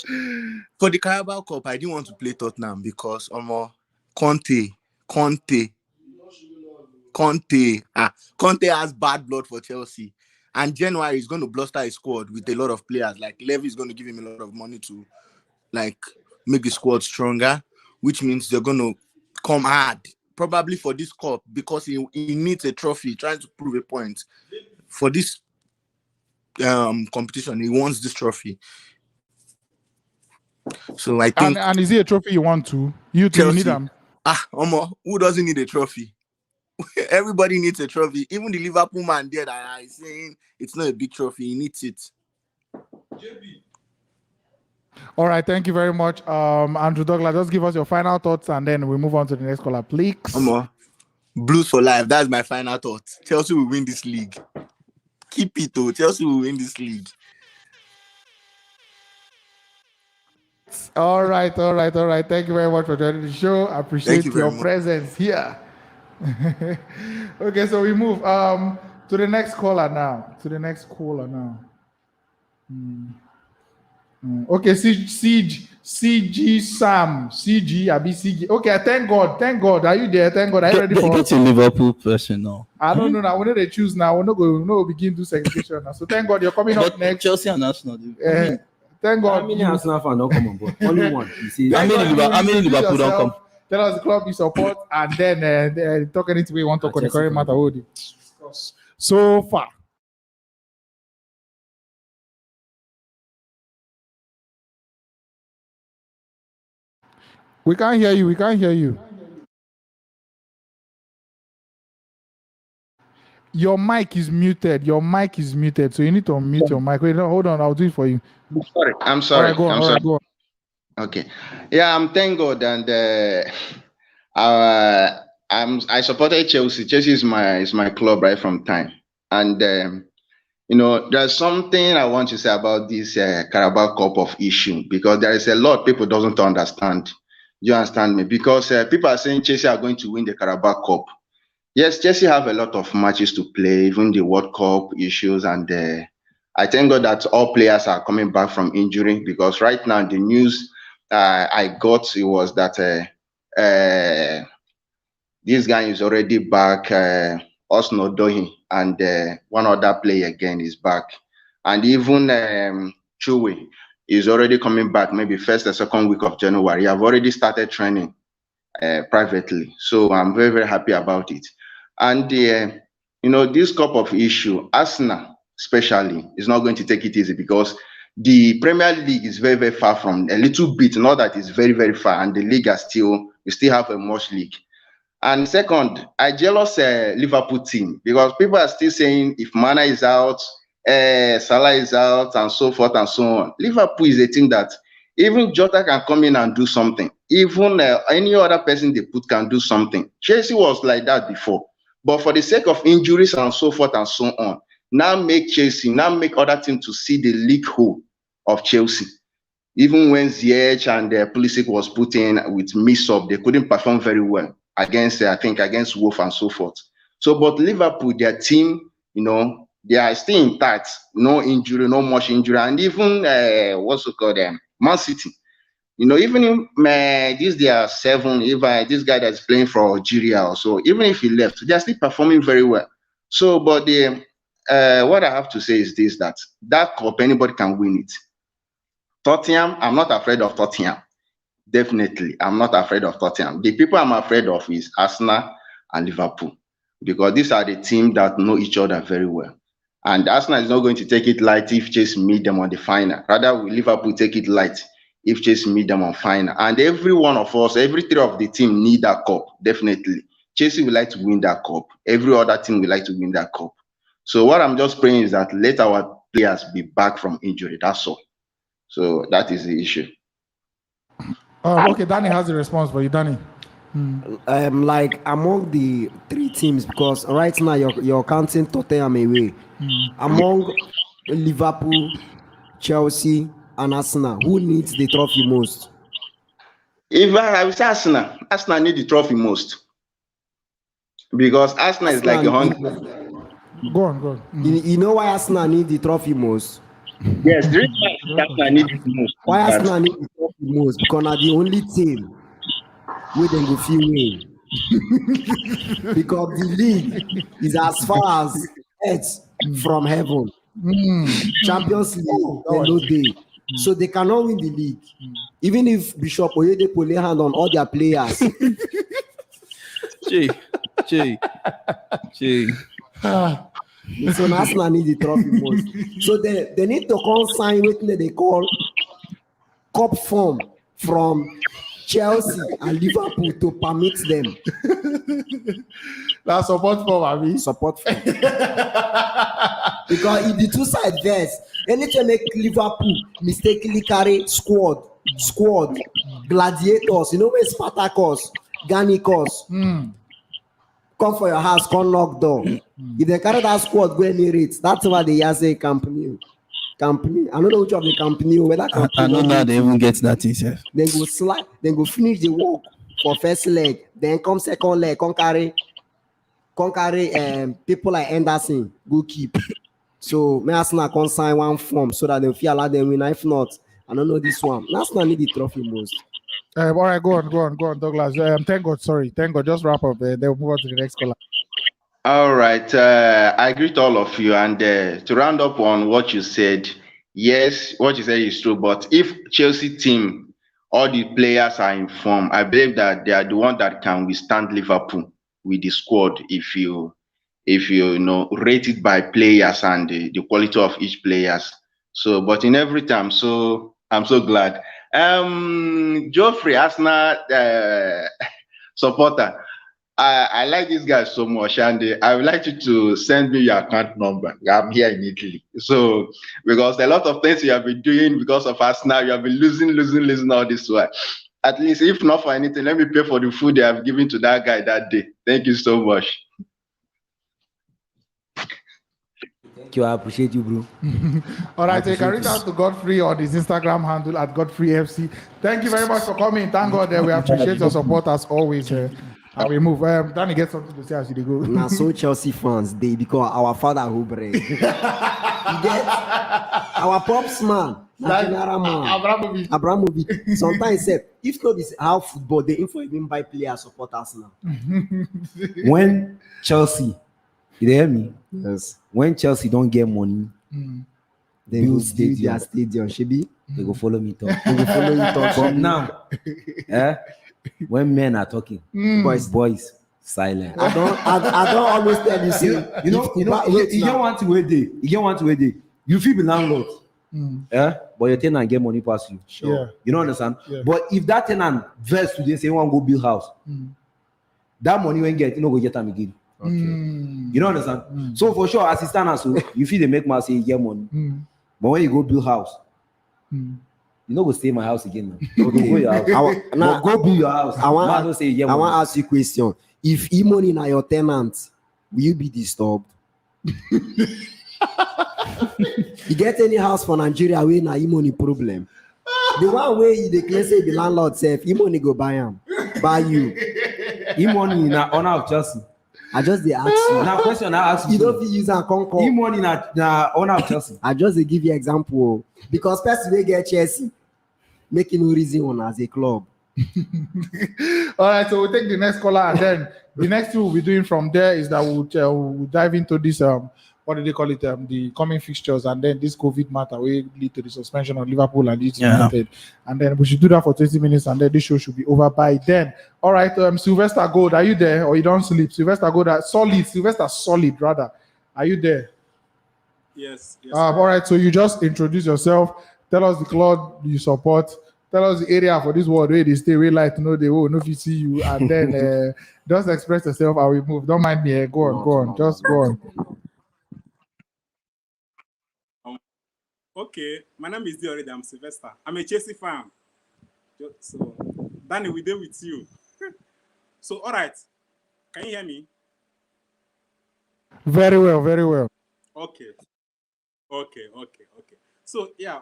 for the Carabao Cup, I didn't want to play Tottenham because Conte has bad blood for Chelsea. And January is going to bluster his squad with a lot of players. Like Levy is going to give him a lot of money to like make the squad stronger, which means they're going to come hard, probably for this cup, because he needs a trophy, trying to prove a point. For this competition, he wants this trophy. So I think... And is it a trophy you want to? You need them? Who doesn't need a trophy? Everybody needs a trophy. Even the Liverpool man there that is saying it's not a big trophy, he needs it. All right, thank you very much. Andrew Douglas, just give us your final thoughts and then we move on to the next caller, please. Blues for life. That's my final thought. Chelsea will win this league. Keep it though. Chelsea will win this league. All right. Thank you very much for joining the show. I appreciate your presence here. Okay, so we move to the next caller now. Okay, CG Sam, CG Abi. Okay, thank God. Are you there? Thank God. Are you ready for Get a Liverpool person now? I don't know now. We need to choose now. We're not going to begin to segregation now. So thank God you're coming up next. Chelsea and Arsenal. Thank God. How many Arsenal fans don't come on board? Only one. You see, how many Liverpool don't come? Tell us the club you support and then talk anything we want to talk on the current matter. So far. We can't hear you. Your mic is muted. Your mic is muted. So you need to unmute your mic. Wait, no, hold on. I'll do it for you. Sorry. I'm sorry. All right, go on. I'm sorry. Go on. Okay. Yeah, I'm thank God, and I supported Chelsea. Chelsea is my club right from time, and there's something I want to say about this Carabao Cup of issue, because there is a lot of people doesn't understand. You understand me? Because people are saying Chelsea are going to win the Carabao Cup. Yes, Chelsea have a lot of matches to play, even the World Cup issues, and I thank God that all players are coming back from injury, because right now the news I got, it was that this guy is already back, Osno Dohi, and one other player again is back, and even Chewy is already coming back, maybe first or second week of January. I've already started training privately, so I'm very, very happy about it. And this cup of issue, Arsenal especially is not going to take it easy, because the Premier League is very, very far from a little bit, not that it's very, very far, and the league we still have a much league. And second, I jealous Liverpool team, because people are still saying if Mana is out, Salah is out, and so forth and so on. Liverpool is a team that even Jota can come in and do something. Even any other person they put can do something. Chelsea was like that before. But for the sake of injuries and so forth and so on, now make other teams to see the league hole of Chelsea. Even when Ziyech and Pulisic was put in with mix-up, they couldn't perform very well against Wolf and so forth. So, but Liverpool, their team, they are still intact. No injury, no much injury. And even, Man City. Even if they are 7, if this guy that's playing for Algeria or so, even if he left, they are still performing very well. So, but what I have to say is this, that cup, anybody can win it. Tottenham, I'm not afraid of Tottenham. Definitely, I'm not afraid of Tottenham. The people I'm afraid of is Arsenal and Liverpool, because these are the teams that know each other very well. And Arsenal is not going to take it light if Chelsea meet them on the final. Rather, will Liverpool take it light if Chelsea meet them on final. And every one of us, every 3 of the team need that cup, definitely. Chelsea would like to win that cup. Every other team would like to win that cup. So what I'm just praying is that let our players be back from injury. That's all. So that is the issue. Okay, Dani has a response for you, Dani. Like among the 3 teams, because right now you're counting Tottenham away. Among Liverpool, Chelsea, and Arsenal, who needs the trophy most? If I would say Arsenal need the trophy most, because Arsenal is like 100. Go on. You know why Arsenal need the trophy most? Yes, the reason why Arsenal need the most. Why Arsenal need the trophy most? Because they're the only team where they go feel win. Because the league is as far as earth from heaven. Champions League, they no day. So they cannot win the league. Even if Bishop Oyedepo lay hand on all their players. So Arsenal need the trophy most. So they need to consign what they call cup form from Chelsea and Liverpool to permit them. That's support form, I mean. Support form. Because if the 2 sides verse, anytime make Liverpool mistakenly carry squad, gladiators, where Spartacus, Gannicus, come for your house, come knock door. If they carry that squad, go near it. That's why they say company. I don't know which of the company, whether company. I don't know how they even get that itself. Then go slide, then go finish the work for first leg, then come second leg, come carry people like Anderson, goalkeeper. So may Arsenal can sign one form so that they feel allow them win. If not, I don't know this one. Arsenal need the trophy most. All right, go on, Douglas. Thank God. Just wrap up. Then we'll move on to the next caller. All right, I greet all of you, and to round up on what you said, yes, what you said is true. But if Chelsea team, all the players are in form, I believe that they are the one that can withstand Liverpool with the squad. If you rate it by players and the quality of each players. So, but in every time, so I'm so glad. Godfrey, Arsenal supporter. I like this guy so much, and I would like you to send me your account number. I'm here in Italy. So, because a lot of things you have been doing because of us now, you have been losing all this while. At least, if not for anything, let me pay for the food they have given to that guy that day. Thank you so much. Thank you. I appreciate you, bro. All right, so you can reach out to Godfrey on his Instagram handle at GodfreyFC. Thank you very much for coming. Thank God that we appreciate your support as always. And we move. Danny, get something to say as you go. Now, so Chelsea fans, they because our father who break. You get our pops man, Abramovich. Sometimes say, if not this how football, they info even buy players supporters now. When Chelsea, you hear me? Yes. When Chelsea don't get money, they will build their stadium. Shebi, they go follow me talk. they will follow you talk. From now, when men are talking, boys, silent. I don't always tell you, see, you don't want to wait there. You don't want to wait there. You feel the landlord. But your tenant get money past you. Sure. Yeah. You know understand? Yeah. But if that tenant verse today say want go build house, that money when get, you know go get them again. Okay. You know understand? So for sure, as it stands, so you feel they make my say you get money. But when you go build house, you know go stay in my house again. Now. Okay. Go your house. Go build your house. I want to ask you a question. If e-money na your tenant, will you be disturbed? You get any house for Nigeria where na e-money problem? The one way you declare say the landlord self, e-money go buy him, buy you. E-money na honor of Chelsea. I just they ask you. Now question I ask you. You don't fit use and conquer. E-money na honor of Chelsea. I just dey give you example because person wey get Chelsea make no reason on as a club. All right, so we'll take the next caller, and then the next thing we'll be doing from there is that we'll dive into this what do they call it, the coming fixtures, and then this COVID matter will lead to the suspension of Liverpool and Leeds United. And then we should do that for 20 minutes, and then this show should be over by then. All right, Sylvester Gold, are you there, or you don't sleep? Sylvester Gold, Sylvester Solid rather, are you there? Yes. All right, so you just introduce yourself, tell us the club you support, tell us the area for this world where they stay, where like no they will no if you see you, and then just express yourself and we move. Don't mind me. Go on, just go on. Okay, my name is Diorida. I'm Sylvester. I'm a Chelsea fan. So, Dani, we deal with you. So, all right. Can you hear me? Very well. Okay. So, yeah,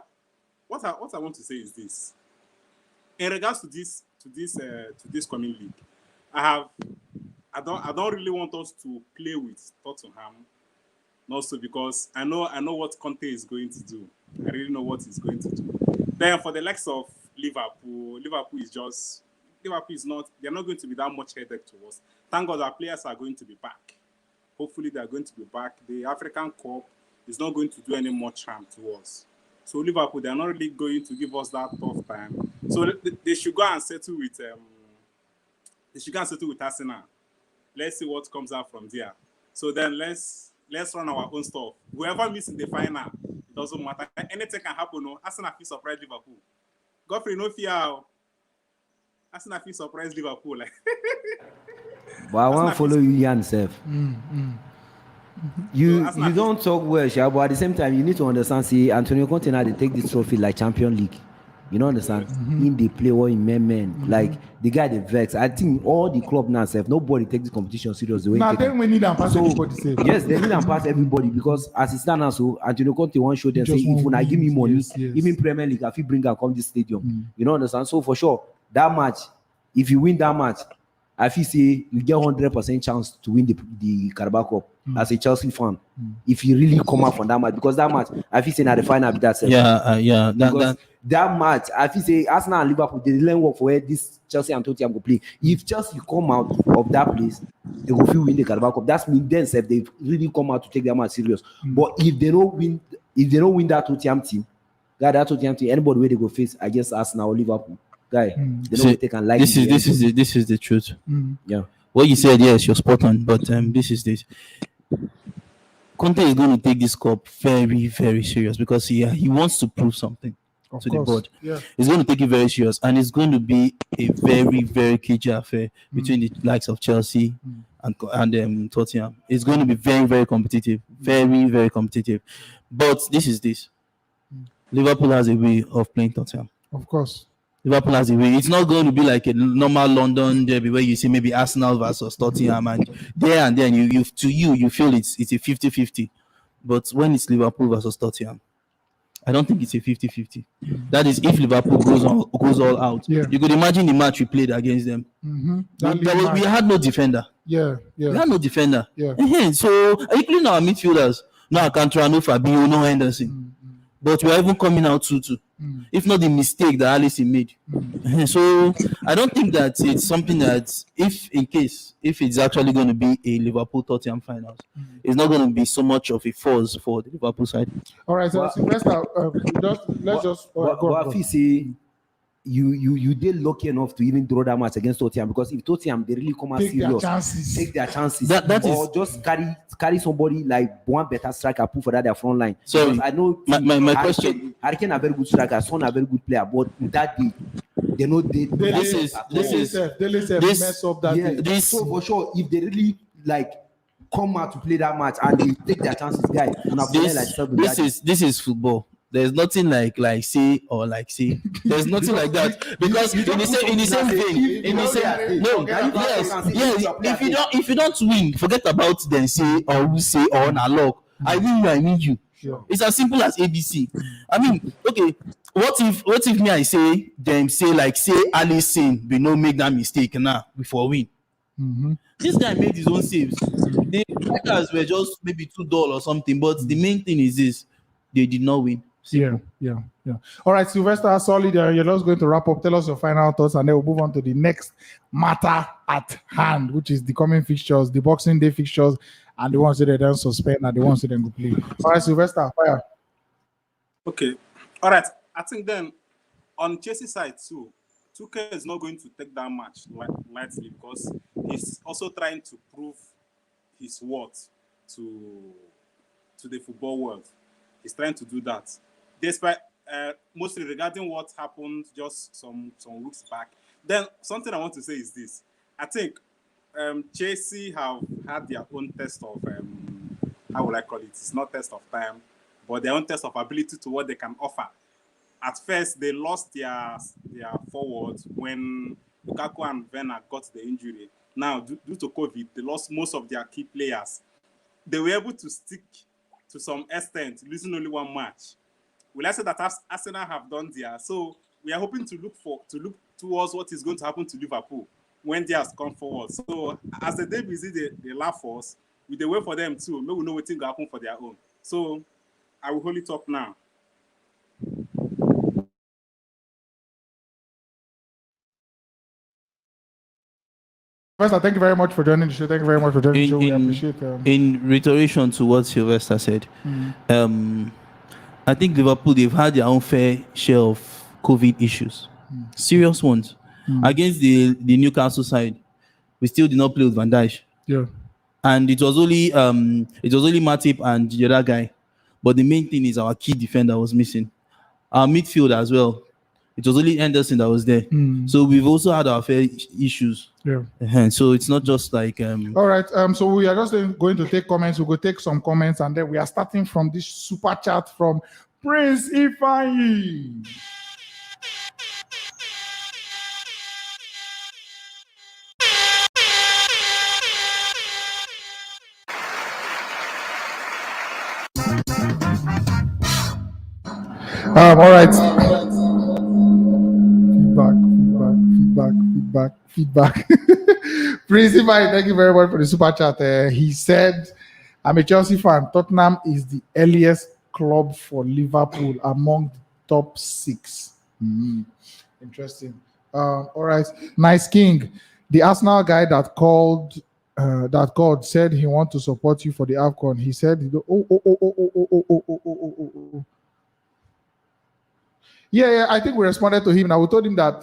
what I want to say is this. In regards to this coming league, I don't really want us to play with Tottenham. Also because I know what Conte is going to do. I really know what he's going to do. Then for the likes of Liverpool is not, they're not going to be that much headache to us. Thank God our players are going to be back. Hopefully they're going to be back. The African Cup is not going to do any much harm to us. So Liverpool, they're not really going to give us that tough time. So they should go and settle with Arsenal. Let's see what comes out from there. So then let's run our own stuff. Whoever misses in the final, it doesn't matter. Anything can happen. No, Arsenal feel surprise Liverpool. Godfrey, no fear. Arsenal feel surprise Liverpool. But I want to follow you, Jan, self. You don't talk well, but at the same time, you need to understand. See, Antonio Conte now they take this trophy like Champions League. You know, understand? In the play what in men. Like the guy they vex. I think all the club now self, nobody take this competition serious. The way we need and pass everybody. Yes, they need and pass everybody because as it stands now, so Antonio Conte want show them say if when I give me money, even Premier League, I feel bring and come this stadium. You know, understand? So for sure, that match, if you win that match, I feel say you get 100% chance to win the Carabao Cup as a Chelsea fan. If you really come out from that match, because that match, I feel say now the final be that self. That match, I feel say Arsenal and Liverpool, they learn work for where this Chelsea and Tottenham go play. If Chelsea come out of that place, they will feel win the Carabao Cup. That's mean then self they really come out to take their match serious. But if they don't win that Tottenham team, anybody where they go face against Arsenal or Liverpool, they don't take and like this is the truth. Yeah. What you said, yes, you're spot on. But this. Conte is going to take this cup very, very serious because he wants to prove something. the board. Yeah. It's going to take it very serious, and it's going to be a very, very cagey affair between the likes of Chelsea and Tottenham. It's going to be very, very competitive, very, very competitive. But this. Liverpool has a way of playing Tottenham. Of course. Liverpool has a way. It's not going to be like a normal London derby where you see maybe Arsenal versus Tottenham, and then you feel it's a 50-50. But when it's Liverpool versus Tottenham, I don't think it's a 50-50. That is, if Liverpool goes all out. Yeah. You could imagine the match we played against them. We had no defender. Yeah. We had no defender. Yeah. So, including our midfielders, no Alcantara, no Fabio, no Henderson. But we are even coming out 2-2. If not the mistake that Alisson made. So I don't think that it's something that if it's actually going to be a Liverpool Tottenham finals, it's not going to be so much of a force for the Liverpool side. All right, so Sylvester, let's just go. If you say you did lucky enough to even draw that match against Tottenham, because if Tottenham they really come out serious, take their chances, just carry somebody like one better striker, put for their front line. So I know my question: Hurricane are very good striker, Son are very good player, but that day they know they mess up that day. So for sure, if they really like come out to play that match and they take their chances, guys, this is football. There's nothing like say or like say. There's nothing like that, because in the same vein, if you don't win, forget about then say or who say or na luck. I mean you. Sure. It's as simple as ABC. I mean, okay, what if me I say them say Alisson, we no make that mistake now before win. This guy made his own saves. The strikers were just maybe too dull or something, but the main thing is this: they did not win. Yeah. All right, Sylvester, solid. You're just going to wrap up. Tell us your final thoughts, and then we'll move on to the next matter at hand, which is the coming fixtures, the Boxing Day fixtures, and the ones that they don't suspend and the ones that they go play. All right, Sylvester, fire. Okay. All right. I think then on Chelsea side too, Tuchel is not going to take that match lightly, because he's also trying to prove his worth to the football world. He's trying to do that. Despite mostly regarding what happened just some weeks back. Then something I want to say is this: I think Chelsea have had their own test of how would I call it? It's not test of time, but their own test of ability to what they can offer. At first, they lost their forward when Lukaku and Werner got the injury. Now, due to COVID, they lost most of their key players. They were able to stick to some extent, losing only one match. Will I say that Arsenal have done there? So we are hoping to look towards what is going to happen to Liverpool when they have come forward. So as the day visit the laugh us, we they wait for them too. Maybe we know what thing will happen for their own. So I will hold it up now. Sylvester, thank you very much for joining the show. Thank you very much for joining the show. We appreciate it. In reiteration to what Sylvester said, I think Liverpool, they've had their own fair share of COVID issues. Serious ones. Against the Newcastle side, we still did not play with Van Dijk. Yeah. And it was only Matip and the other guy. But the main thing is our key defender was missing. Our midfield as well. It was only Henderson that was there. So we've also had our fair issues. Yeah. So it's not just like all right. So we are just going to take comments. We'll go take some comments, and then we are starting from this super chat from Prince Ifeanyi. All right. Feedback. Prince Ifeanyi, thank you very much for the super chat. He said, I'm a Chelsea fan. Tottenham is the earliest club for Liverpool among the top 6. Interesting. All right. Nice King. The Arsenal guy that called said he wants to support you for the AFCON. He said, Yeah, I think we responded to him. Now we told him that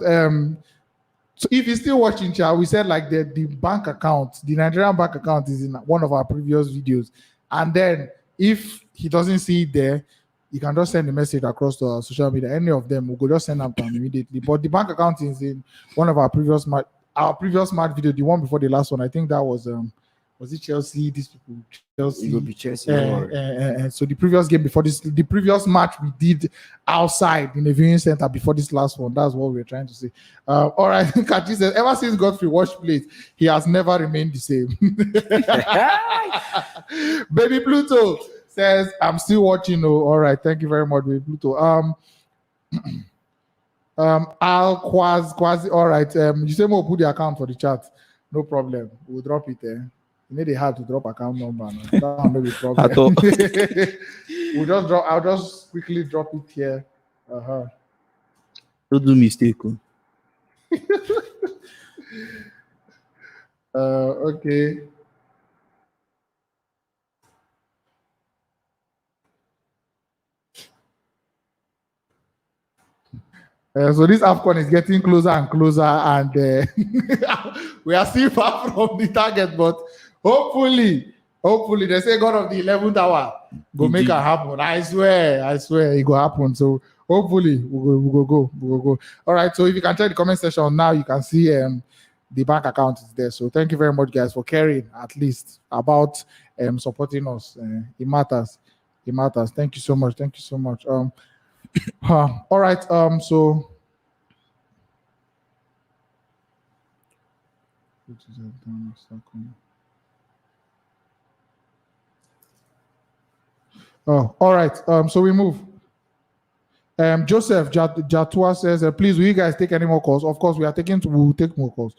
so if he's still watching, we said like the bank account, the Nigerian bank account is in one of our previous videos. And then if he doesn't see it there, you can just send a message across to our social media. Any of them, we'll go just send them to them immediately. But the bank account is in one of our previous match video, the one before the last one. I think that was it Chelsea? These people, Chelsea. It will be Chelsea. So the previous game before this, the previous match we did outside in the viewing center before this last one. That's what we're trying to say. All right, Kachi says, ever since Godfrey watched plays, he has never remained the same. Baby Pluto says, I'm still watching. Oh, all right, thank you very much, Baby Pluto. Al Quasi. All right. You say more put the account for the chat. No problem. We'll drop it there. You need a hard to drop account number. No? That will not be problem. I'll just quickly drop it here. Don't do mistake. Okay. So this AFCON is getting closer and closer, and we are still far from the target. But hopefully, they say God of the 11th hour go make it happen. I swear, it go happen. So hopefully, we'll go. All right. So if you can check the comment section now, you can see the bank account is there. So thank you very much, guys, for caring at least about supporting us. It matters. Thank you so much. All right. So all right. So we move. Joseph Jatua says, please, will you guys take any more calls? Of course, we'll take more calls.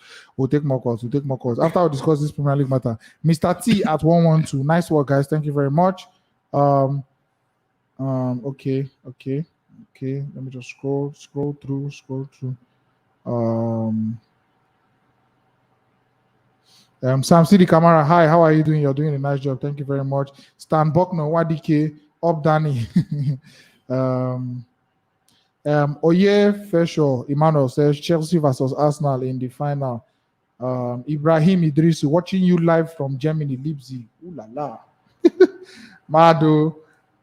After we discuss this Premier League matter. Mr. T at 112. Nice work, guys. Thank you very much. Okay. Let me just scroll through. Sam City Camara, hi, how are you doing? You're doing a nice job. Thank you very much. Stan Buckner, Wadike, up Dani. Oye Fesho, Emmanuel says Chelsea versus Arsenal in the final. Ibrahim Idrisu, watching you live from Germany, Leipzig. Ooh la la. Mado.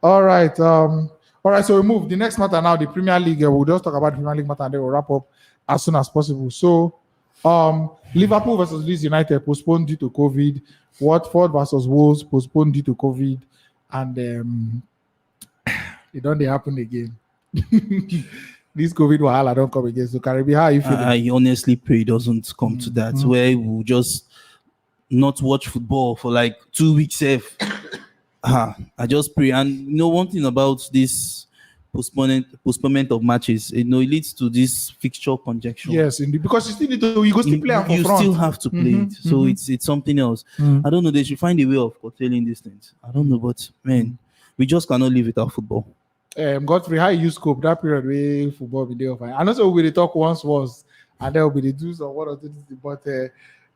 All right, so we move. The next matter now, the Premier League. We'll just talk about the Premier League matter and then we'll wrap up as soon as possible. So, Liverpool versus Leeds United postponed due to COVID. Watford versus Wolves postponed due to COVID. And it don't happen again. This COVID wahala don't come again. So, Karibi, how are you feeling? I honestly pray it doesn't come to that, where we'll just not watch football for like 2 weeks safe. I just pray. And one thing about this postponement of matches, it leads to this fixture conjecture. Yes, indeed, because you still need to play for you front. Still have to play it. So it's something else. I don't know. They should find a way of curtailing these things. I don't know, but man, we just cannot live without football. Godfrey, how you scope that period where football be there? I know so we the talk once was, and there will be the do's or what or things, but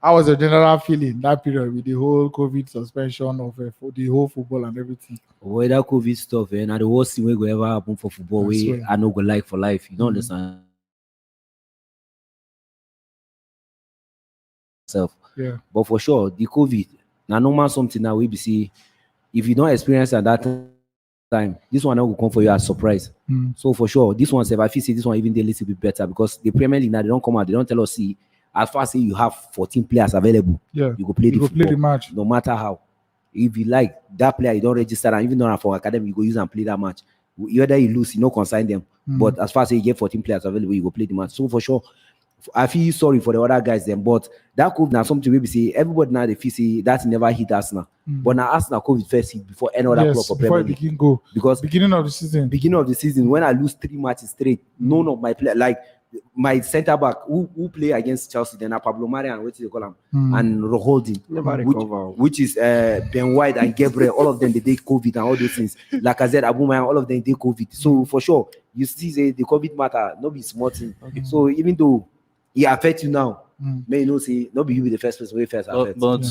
how was the general feeling that period with the whole COVID suspension of the whole football and everything? Well, that COVID stuff, and the worst thing will ever happen for football, we are not going like for life. You don't understand. Yeah. But for sure, the COVID, now normal something now we be see. If you don't experience at that time, this one will come for you as surprise. So for sure, this one, if I feel say this one even a little bit better because the Premier League now they don't come out, they don't tell us see. As far as you have 14 players available, you go play the match. No matter how. If you like that player, you don't register, and even though for academy, you go use and play that match. Either you lose, you consign them. But as far as you get 14 players available, you go play the match. So for sure, I feel sorry for the other guys then. But that COVID now something we say everybody now they feel say that never hit Arsenal. But now Arsenal COVID first hit before any other club for Premier League. Because beginning of the season, when I lose 3 matches straight, none of my players like my centre back who play against Chelsea, then Pablo Mari and what do they call him? And Holding, which is Ben White and Gabriel, all of them they take COVID and all those things. Like I said, Aubameyang, all of them take COVID. So for sure, you see the COVID matter, not be small thing. Okay. So even though it affects you now, may say not be you be the first person first affect. But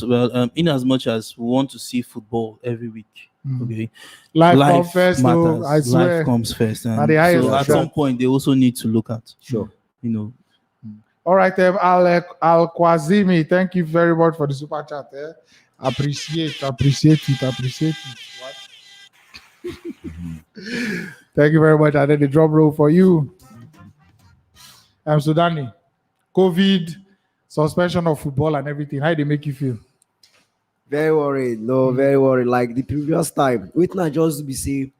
in as much as we want to see football every week. Okay, life comes first. Matters. I swear. Life comes first, and so at some point they also need to look at. Sure, All right, Al Kwazimi, thank you very much for the super chat. Appreciate it. What? Thank you very much. And then the drum roll for you. So Dani, COVID, suspension of football and everything. How did it make you feel? Very worried. No, very worried. Like the previous time, waiting I just be say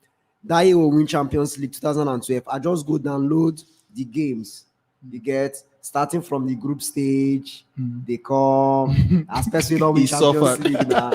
that year we win Champions League 2012. I just go download the games. You get starting from the group stage, they come, especially not with Champions League now.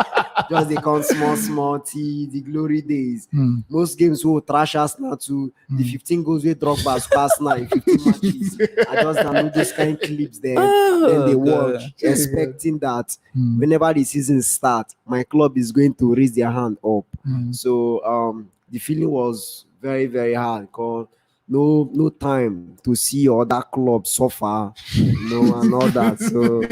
Just they come small the glory days. Most games will trash us now to the 15 goals we drop by pass now in 15 matches. I just download those kind of clips there, then they watch, expecting that whenever the season starts, my club is going to raise their hand up. So the feeling was very, very hard because no time to see other clubs suffer, and all that. So,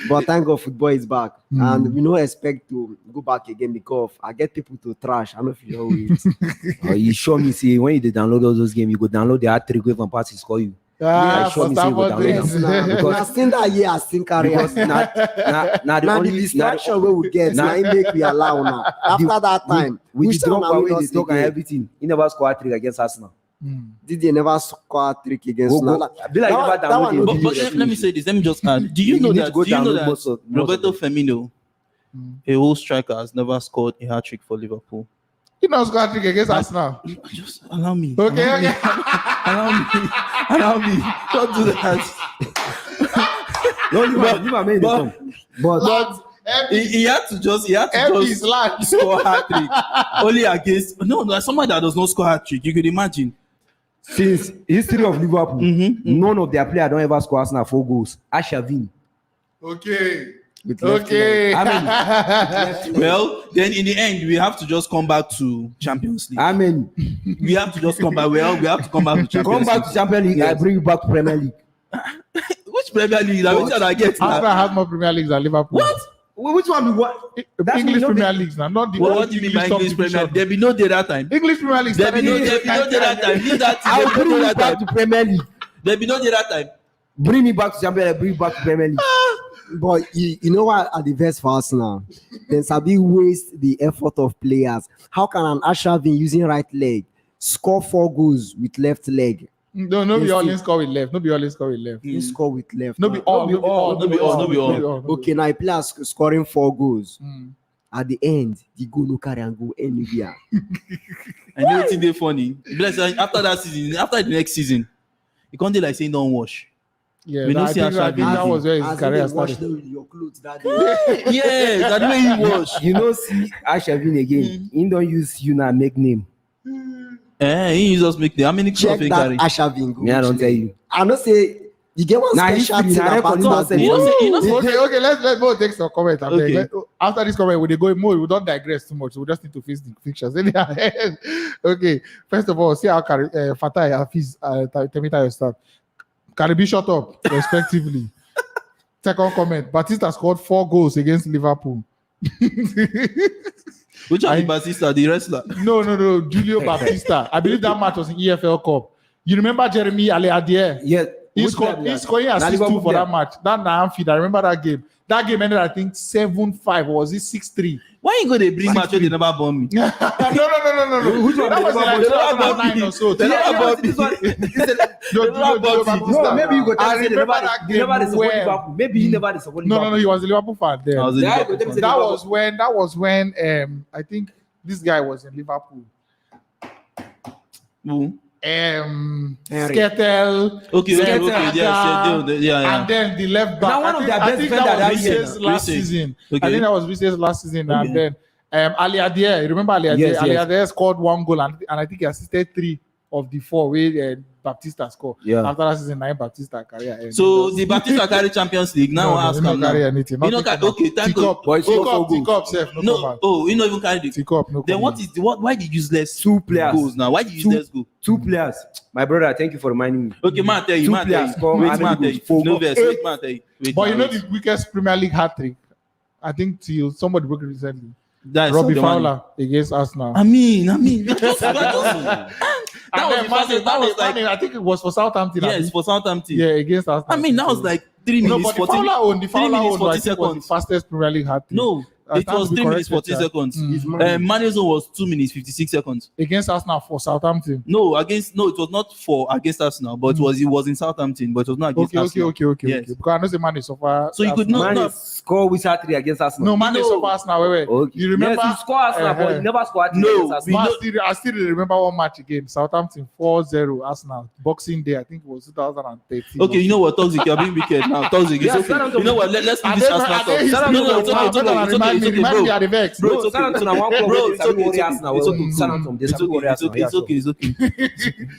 but thank God football is back, and we don't expect to go back again because I get people to trash. I don't feel it. You show me, see, when you download all those games, you go download the hat-trick wave and parties score you. I show me, see, you go download them. Because I think that year I think carry us. Now the distraction we will get now make we allow now. After that time, we drop away the talk and everything. He never score hat-trick against Arsenal. Did they never score a trick against But let me say this. Let me just add. Do you know that Roberto Firmino, a whole striker, has never scored a hat trick for Liverpool? He not scored a trick against Arsenal. Just allow me. Okay. Allow me. Don't do that. But he had to just score hat trick only against someone that does not score hat trick. You could imagine. Since history of Liverpool, none of their players don't ever score Arsenal 4 goals. Ashavin. Okay. I mean, well, then in the end, we have to just come back to Champions League. We have to just come back. Well, we have to come back to Champions League. Come back to Champions League. Yes. I bring you back to Premier League. Which Premier League? Which one I get? Arsenal has more Premier Leagues than Liverpool. What? Which one? English Premier Leagues now, not the what do you mean by English Premier League? There be no day that time. English Premier Leagues. There be no day that time. Leave that. I'll bring you back to Premier League. There be no day that time. Bring me back to Champions League. Bring me back to Premier League. But you know what are the best for Arsenal? Then Sabi waste the effort of players. How can an Ashavin using right leg score 4 goals with left leg? No, be all score with left. You score with left. No be all. Okay, now a player scoring 4 goals. At the end, the goal no carry and go anywhere. I know it's they funny. After that season, after the next season, you can't do like saying don't wash. Yeah, we don't see that was where his career started. Your clothes that day. Yeah, that's the way he wash. You know, see Ashavin again. He don't use you now make name. He just make name. How many check that carry? Ashavin? Me, I don't tell you. I don't say you get one special thing about that. Okay, let's both take some comment. Okay. After this comment, we go more. We don't digress too much. We just need to face the pictures. Okay. First of all, see how Fatai Hafiz Temita your start. Karibi shut up, respectively. Second comment: Batista scored 4 goals against Liverpool. Which one is Batista, the wrestler? No, Julio Baptista. I believe that match was in EFL Cup. You remember Jeremy Aleadier? Yeah. He scored assist 2 for that match. That Anfield, I remember that game. That game ended, I think, 7-5, or was it 6-3? Why you go to bring match where they never bomb me? No. Which one? That was like 2009 or so. No, maybe you go tell me they never support Liverpool. Maybe he never support Liverpool. No, he was a Liverpool fan there. That was when I think this guy was in Liverpool. Who? Sketel. Okay, yeah. And then the left back. Now one of their best defenders last season. Okay. I think that was Rice's last season. Okay. And then Aleadier. Remember Aleadier? Yes. Aleadier scored 1 goal and I think he assisted 3 of the 4 where Baptista scored. Yeah. After that season, 9 Baptista career. So the Baptista carry Champions League. Now I ask him now. Anything. Okay, thank you. T-Cup, safe. No, you not even carry the T-Cup. No. Then what is why did you use less 2 players goals now? Why did you use less goals? 2 players. My brother, thank you for reminding me. Okay, man, tell you. Wait, but you know the weakest Premier League hat trick? I think till somebody broke it recently. That's Robbie Fowler against Arsenal. I mean. I think it was for Southampton. Yes, for Southampton. Yeah, against Arsenal. I mean, that was like 3 minutes. No, but the Fowler own, I think, was the fastest Premier League hat trick. No, It was 3 minutes 14 seconds. Mane's own was 2 minutes 56 seconds. Against Arsenal for Southampton. No, it was not for against Arsenal, but it was in Southampton, but it was not against Arsenal. Okay. Yes. Because I know the Mane so far. So you could not score with 3 against Arsenal. No, Mane so far Arsenal. Wait. Okay. You remember? Yes, you score Arsenal, but you never scored against Arsenal. I still remember one match again. Southampton 4-0 Arsenal. Boxing Day, I think it was 2013. Okay, you know what, Toxic, you're being wicked now. Toxic, it's okay. You know what? Let's leave this Arsenal talk. No, it's okay, bro. It's okay.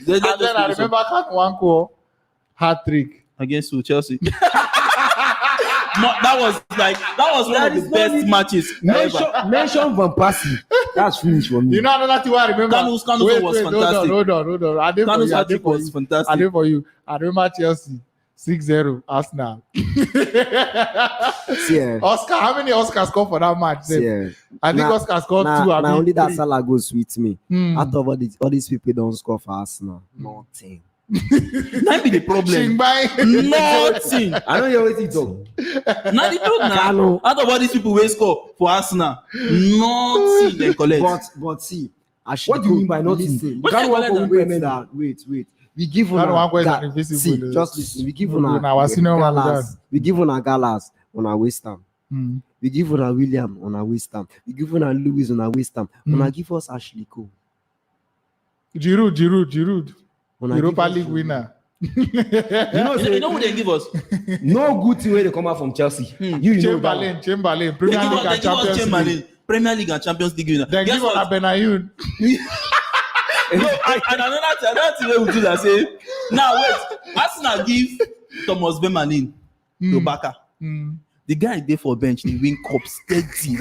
And then I remember Nwanko hat trick against Chelsea. That was one of the best matches ever. Mention Van Persie. That's finished for me. You know another thing I remember? Kanu's was fantastic. Hold on. Kanu's hat trick was fantastic. I did for you. I remember Chelsea 6-0 Arsenal. Yeah. Oscar, how many Oscars scored for that match? Yeah. I think Oscar scored 2. Now only that 3. Salah goes with me. Out of all these people don't score for Arsenal. Nothing. That be the problem. Nothing. I know you're waiting to. Not the truth now. Out of all these people who score for Arsenal, nothing they collect. But see, what do you mean by nothing? Wait. We give on just listen. We give on Galas. We give on Galas on our West Ham. We give on William on our West Ham. We give on Lewis on our West Ham. When give us Ashley Cole. Giroud. Europa League winner. You know what they give us? No good thing where they come out from Chelsea. Chamberlain, Premier League and Champions League. Premier League and Champions League winner. Then give on Benayoun. No, and another thing we do that say, now wait, Arsenal give Thomas Benayoun to Baka. The guy there for bench, they win cups steady. In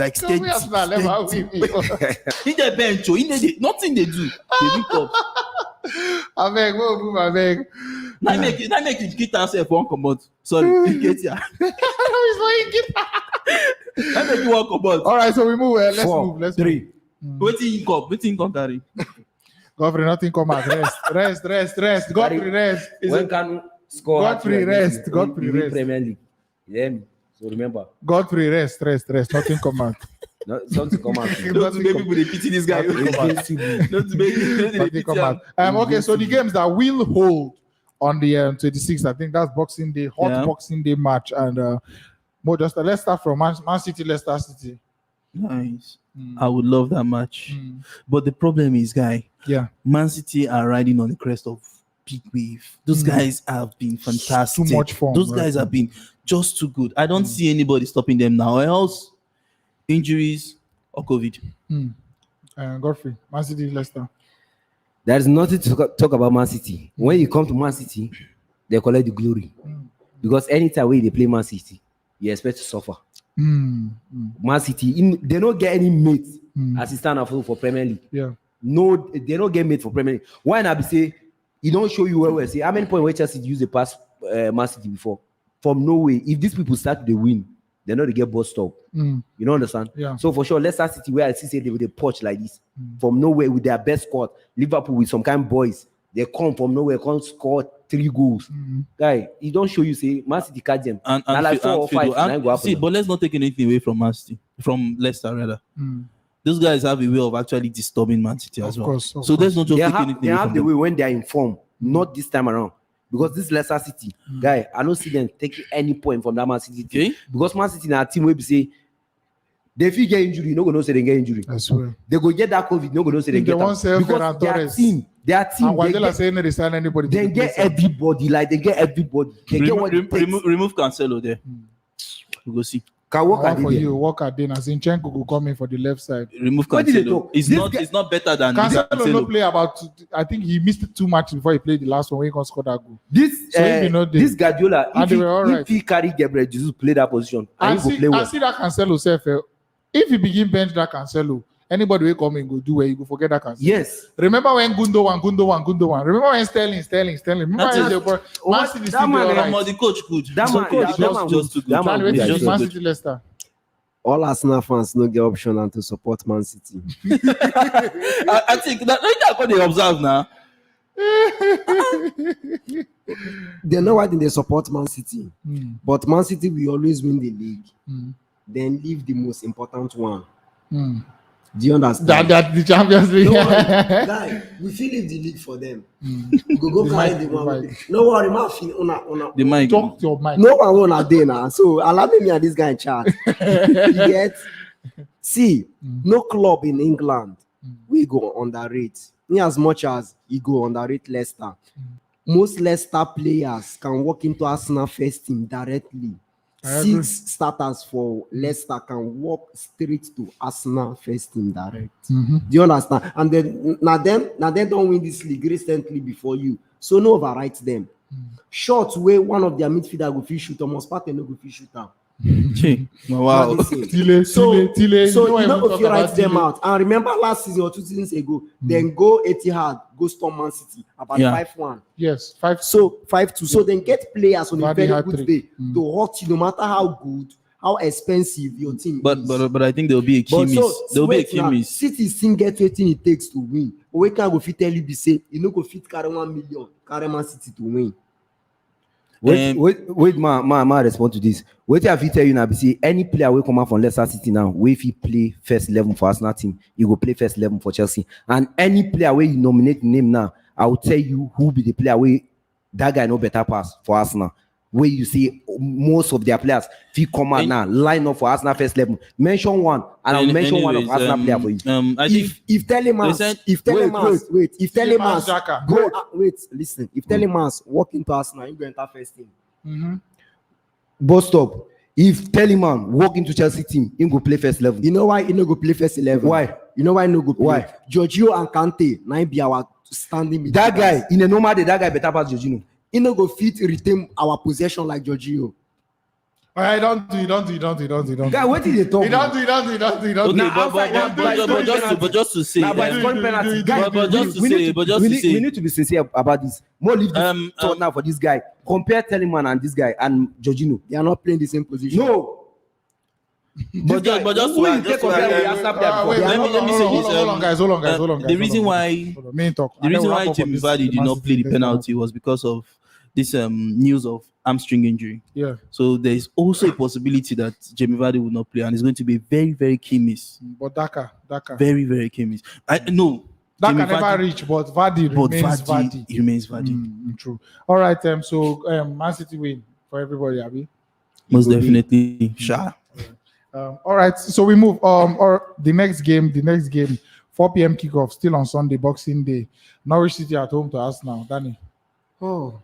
the bench, nothing they do. They win cups. I beg. Now make it get yourself one commode. Sorry, get here. Now make you one commode. All right, so we move. Let's 3. Waiting come carry. Godfrey, nothing come out. Rest. Godfrey, rest. When can score? Godfrey, rest. Premier League. Yeah. So remember. Godfrey, rest. Nothing come out. No, something come out. Not to make people pity this guy. Not to make nothing come out. Okay, so the games that will hold on the 26th, I think that's Boxing Day, Boxing Day match, and let's start from Man City, Leicester City. Nice. I would love that match, but the problem is, Man City are riding on the crest of peak wave. Those guys have been fantastic. Too much fun. Those guys have been just too good. I don't see anybody stopping them now. Else, injuries or COVID. Godfrey, Man City, Leicester. There is nothing to talk about Man City. When you come to Man City, they collect the glory. Because anytime when they play Man City, you expect to suffer. Man City, they don't get any mates as it stand for Premier League. Yeah. No, they don't get made for Premier League. Why not be say, it don't show you where say how many points where Chelsea use the pass Man City before? From nowhere. If these people start to win, they know they get bust up. You don't understand? Yeah. So for sure, Leicester City, where I see say they with a punch like this, from nowhere with their best squad, Liverpool with some kind of boys, they come from nowhere, come score 3 goals. Guy, it don't show you say Man City catch them. And like 4 or 5 go see, but let's not take anything away from Man City, from Leicester rather. Those guys have a way of actually disturbing Man City as well. Course, so let's not just take anything away from them. They have the way when they are informed, not this time around. Because this Leicester City, guy, I don't see them taking any point from that Man City team. Okay. Because Man City is a team where we say, they feel get injury, no go say they get injury. I swear. They go get that COVID, no go say they get that. Because their team, they get everybody, like they get everybody. They get what remove Cancelo there. We go see. Walker then as Zinchenko will come in for the left side. Remove Cancelo. It's not better than Cancelo. No play about. I think he missed 2 matches before he played the last one when he got scored that goal. This Guardiola, if he carry Gabriel Jesus play that position, and he go play well. I see that Cancelo self. If he begin bench that Cancelo, anybody will come and go do where you go forget that Cancelo. Yes. Remember when Gundogan. Remember when Sterling. Remember that man, the coach good. That man just too good. Man City Leicester. All Arsenal fans no get option and to support Man City. I think that's what they observe now. They know why they support Man City, but Man City will always win the league. then leave the most important one. Hmm. Do you understand? That the Champions League. No worry, guy, we feel leave the league for them. We go carry the one. No worry, man. The mic. Talk to your mic. No one on a day now. So allow me and this guy in chat. You get? See, no club in England we go underrate. In as much as you go underrate Leicester. Most Leicester players can walk into Arsenal first team directly. 6 starters for Leicester can walk straight to Arsenal first team direct. Do you understand? And then now them don't win this league recently before you. So no overwrite them. Shots where one of their midfielder go fish shoot, almost part no go fish shooter. Wow. So you know if you write them out. And remember last season or 2 seasons ago, then go Etihad, go Storm Man City about 5-1. Yes, 5. So 5-2. So then get players on a very good day to hurt you, no matter how good, how expensive your team is. But I think there will be a key miss. There will be a key miss. City still get what it takes to win. But we can't go fit tell you be say you know go fit carry 1 million, carry Man City to win. Wait, ma respond to this. Wait, I tell you now, be see any player will come out from Leicester City now. If he play first 11 for Arsenal team, he will play first 11 for Chelsea. And any player where you nominate name now, I will tell you who be the player where that guy no better pass for Arsenal. Where you see most of their players, if you come out now, line up for Arsenal first 11. Mention one, and I'll mention one of Arsenal player for you. If Telemans, listen. If Telemans walk into Arsenal, you go enter first team. Both stop. If Telemann walk into Chelsea team, he go play first 11. You know why he no go play first 11? Why? You know why he no go play? Why? Giorgio and Kante, now be our standing. That guy in a normal day, that guy better pass Giorgio. He no go fit retain our possession like Giorgio. I don't do. Guy, what did they talk? You don't do. Okay, but just to say, we need to be sincere about this. More leave this thought now for this guy. Compare Telemann and this guy and Jorginho. They are not playing the same position. No. But just let me say this. Hold on, guys. The reason why Jamie Vardy did not play the penalty was because of this news of hamstring injury. Yeah. So there is also a possibility that Jamie Vardy will not play, and it's going to be a very, very key miss. But Daka. Very, very key miss. I know. That can never reach, but Vardy remains Vardy. He remains Vardy. True. All right. So Man City win for everybody, Abi. Most definitely. Sure. All right. So we move. Or the next game, 4 p.m. kickoff, still on Sunday, Boxing Day. Norwich City at home to Arsenal. Dani. Oh.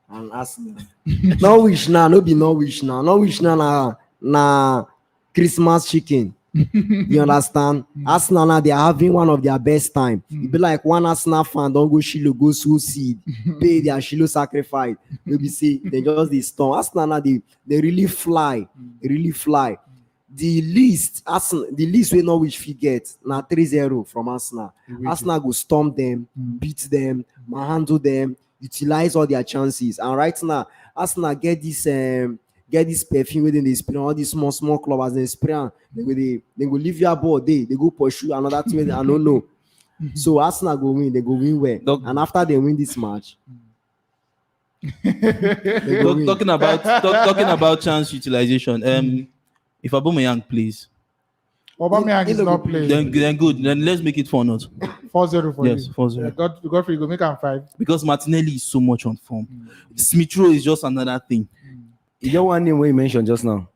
And Arsenal. Norwich now, no be Norwich now. Norwich now na Christmas chicken. You understand? Arsenal now they are having one of their best time. It be like one Arsenal fan don't go Shiloh, go sow seed, pay their Shiloh sacrifice. Maybe say they just the storm. Arsenal now they really fly. They really fly. The least where Norwich fit get now 3-0 from Arsenal. Arsenal go storm them, beat them, manhandle them, utilize all their chances. And right now, Arsenal get this perfume within the spray. All these small clubs as they spray, they go leave your ball. They go pursue another team. I don't know. So Arsenal go win. They go win well. And after they win this match, talking about chance utilization. If Aubameyang plays, Aubameyang is not playing. Then good. Then let's make it 4-0. 4-0 for you. Yes, 4-0. Godfrey, go make him 5. Because Martinelli is so much on form. Smith Rowe is just another thing. You get one name where you mentioned just now.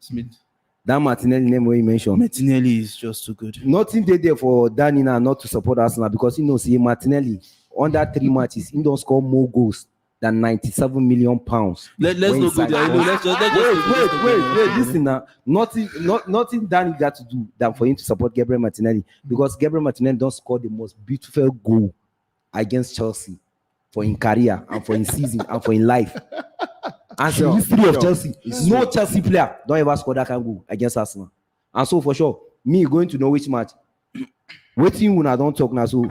Smith. That Martinelli name where you mentioned. Martinelli is just too good. Nothing they there for Dani now not to support Arsenal because he knows Martinelli under 3 matches he don't score more goals than 97 million pounds. Let's not go there. Wait. Listen now. Nothing Dani got to do than for him to support Gabriel Martinelli because Gabriel Martinelli don't score the most beautiful goal against Chelsea for in career and for in season and for in life. And the history of Chelsea, no Chelsea player don't ever score that kind of goal against Arsenal. And so for sure, me going to know which match. Waiting when I don't talk now, so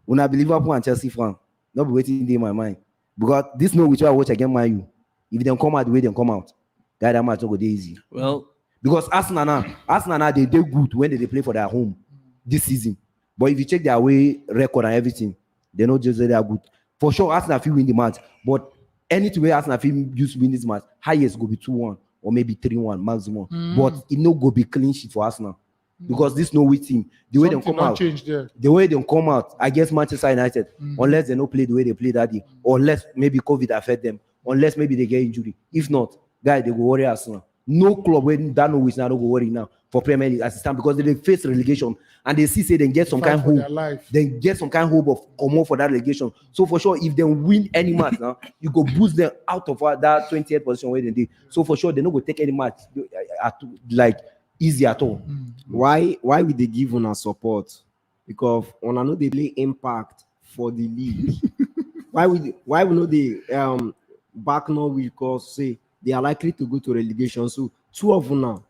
when I believe Liverpool and Chelsea fan. Not be waiting in my mind because this know which I watch against Man U. If they come out the way they come out, that match will go easy. Well, because Arsenal now they do good when they play for their home this season. But if you check their away record and everything, they know just they are good. For sure, Arsenal will win the match. But anything where Arsenal will use win this match, highest go be 2-1 or maybe 3-1 maximum. But it no go be clean sheet for Arsenal. Because this no weak team, the way they come out, the way they come out against Manchester United, unless they no play the way they played that day, unless maybe COVID affect them, unless maybe they get injury. If not, guys, they go worry Arsenal. No club when that no which now don't go worry now for Premier League assistant because they face relegation and they see say they get some kind of hope. They get some kind of hope of come for that relegation. So for sure, if they win any match now, you go boost them out of that 20th position where they did. So for sure, they not go take any match like easy at all. Why would they give on support? Because on I know they play impact for the league. why would not they back now because say they are likely to go to relegation. So two of them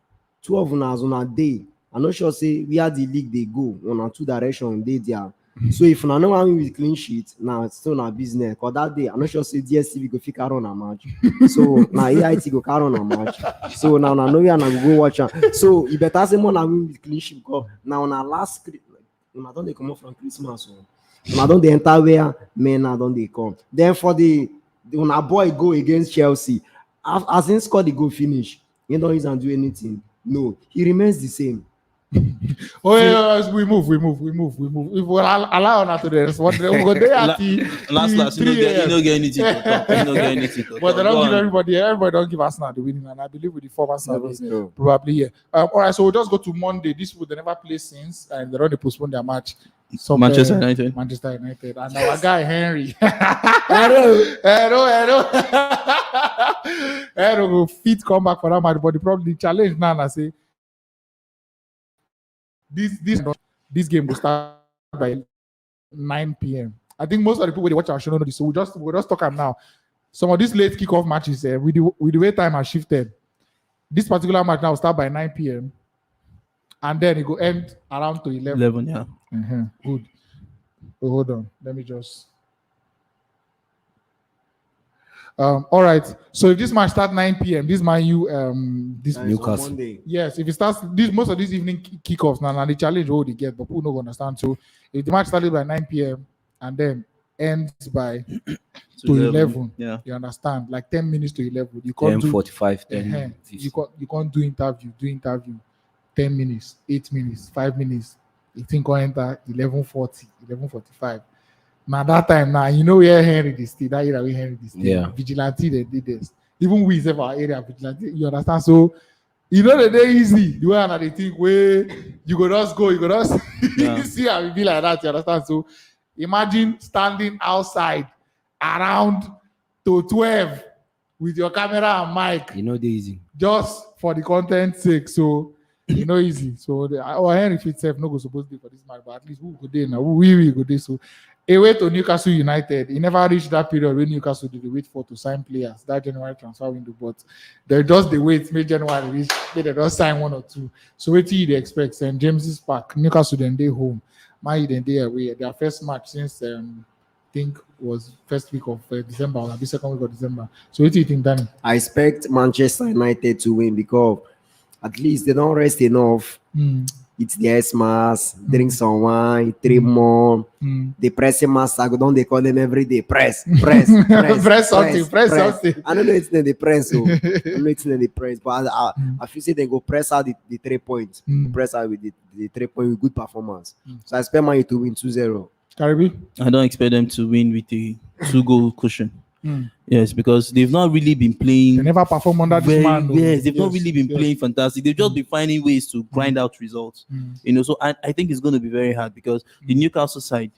as on a day. I'm not sure say we are the league they go on a two direction they there. So if I know I'm with clean sheet, now it's still not business. Cause that day I'm not sure say DSTV go figure on a match. So now AIT go carry on a match. So now I know we are not go watch. So you better say more than with clean sheet because now on our last I don't they come up from Christmas. So I don't they enter where men I don't they come. Then for when a boy go against Chelsea. As in score the goal finish, he don't even do anything. No, he remains the same. We move. If we allow us to this, what we go there at last, you don't get anything to talk. But they don't give everybody don't give us now the winning, and I believe with the former service, probably yeah. All right, so we'll just go to Monday. This would they never play since, and they already postponed their match. Manchester United, and our guy Henry. Hello, will fit come back for that match, but the problem, the challenge now, I say. This game will start by 9 p.m. I think most of the people they watch our show know this, so we'll just talk now. Some of these late kickoff matches, with the way time has shifted, this particular match now will start by 9 p.m. and then it will end around to 11. 11, yeah. Good. So hold on. Let me just. All right. So if this match starts 9 p.m., this man this Newcastle. Yes, if it starts most of these evening kickoffs now the challenge they get, but people don't understand. So if the match started by 9 p.m. and then ends by to 11, yeah, you understand? Like 10 minutes to 11. You can't 10:45, 10. You can't do interview 10 minutes, 8 minutes, 5 minutes. You think I enter 11:40, 11:45. Now that time now, you know where Henry this thing, that area where Henry this thing. Yeah. Vigilante they did this. Even we have our area vigilante, you understand? So you know the day easy. The way and they think where you go just see how it be like that, you understand? So imagine standing outside around to 12 with your camera and mic. You know the easy. Just for the content's sake. So you know easy. So our Henry itself no go supposed to be for this match, but at least we go there now. We go there. So away to Newcastle United. He never reached that period when Newcastle did wait for to sign players, that January transfer window, but they just the wait, May January reach, they don't sign one or two. So what do you expect? St. James's Park, Newcastle then they home. Man, then they away. Their first match since I think was first week of December or the second week of December. So what do you think, Dani? I expect Manchester United to win because at least they don't rest enough. It's the S-mass, drink some wine, 3 more. The pressing master, don't they call them every day? Press something. I don't know it's in the press, so I don't know it's in the press, but I feel say they go press out the 3 points. Press out with the 3 point with good performance. So I expect Man U to win 2-0. Karibi? I don't expect them to win with a 2-goal cushion. Yes, because they've not really been playing. They never perform under this man. Yes, they've not really been playing fantastic. They've just been finding ways to grind out results. You know, so I think it's going to be very hard because the Newcastle side,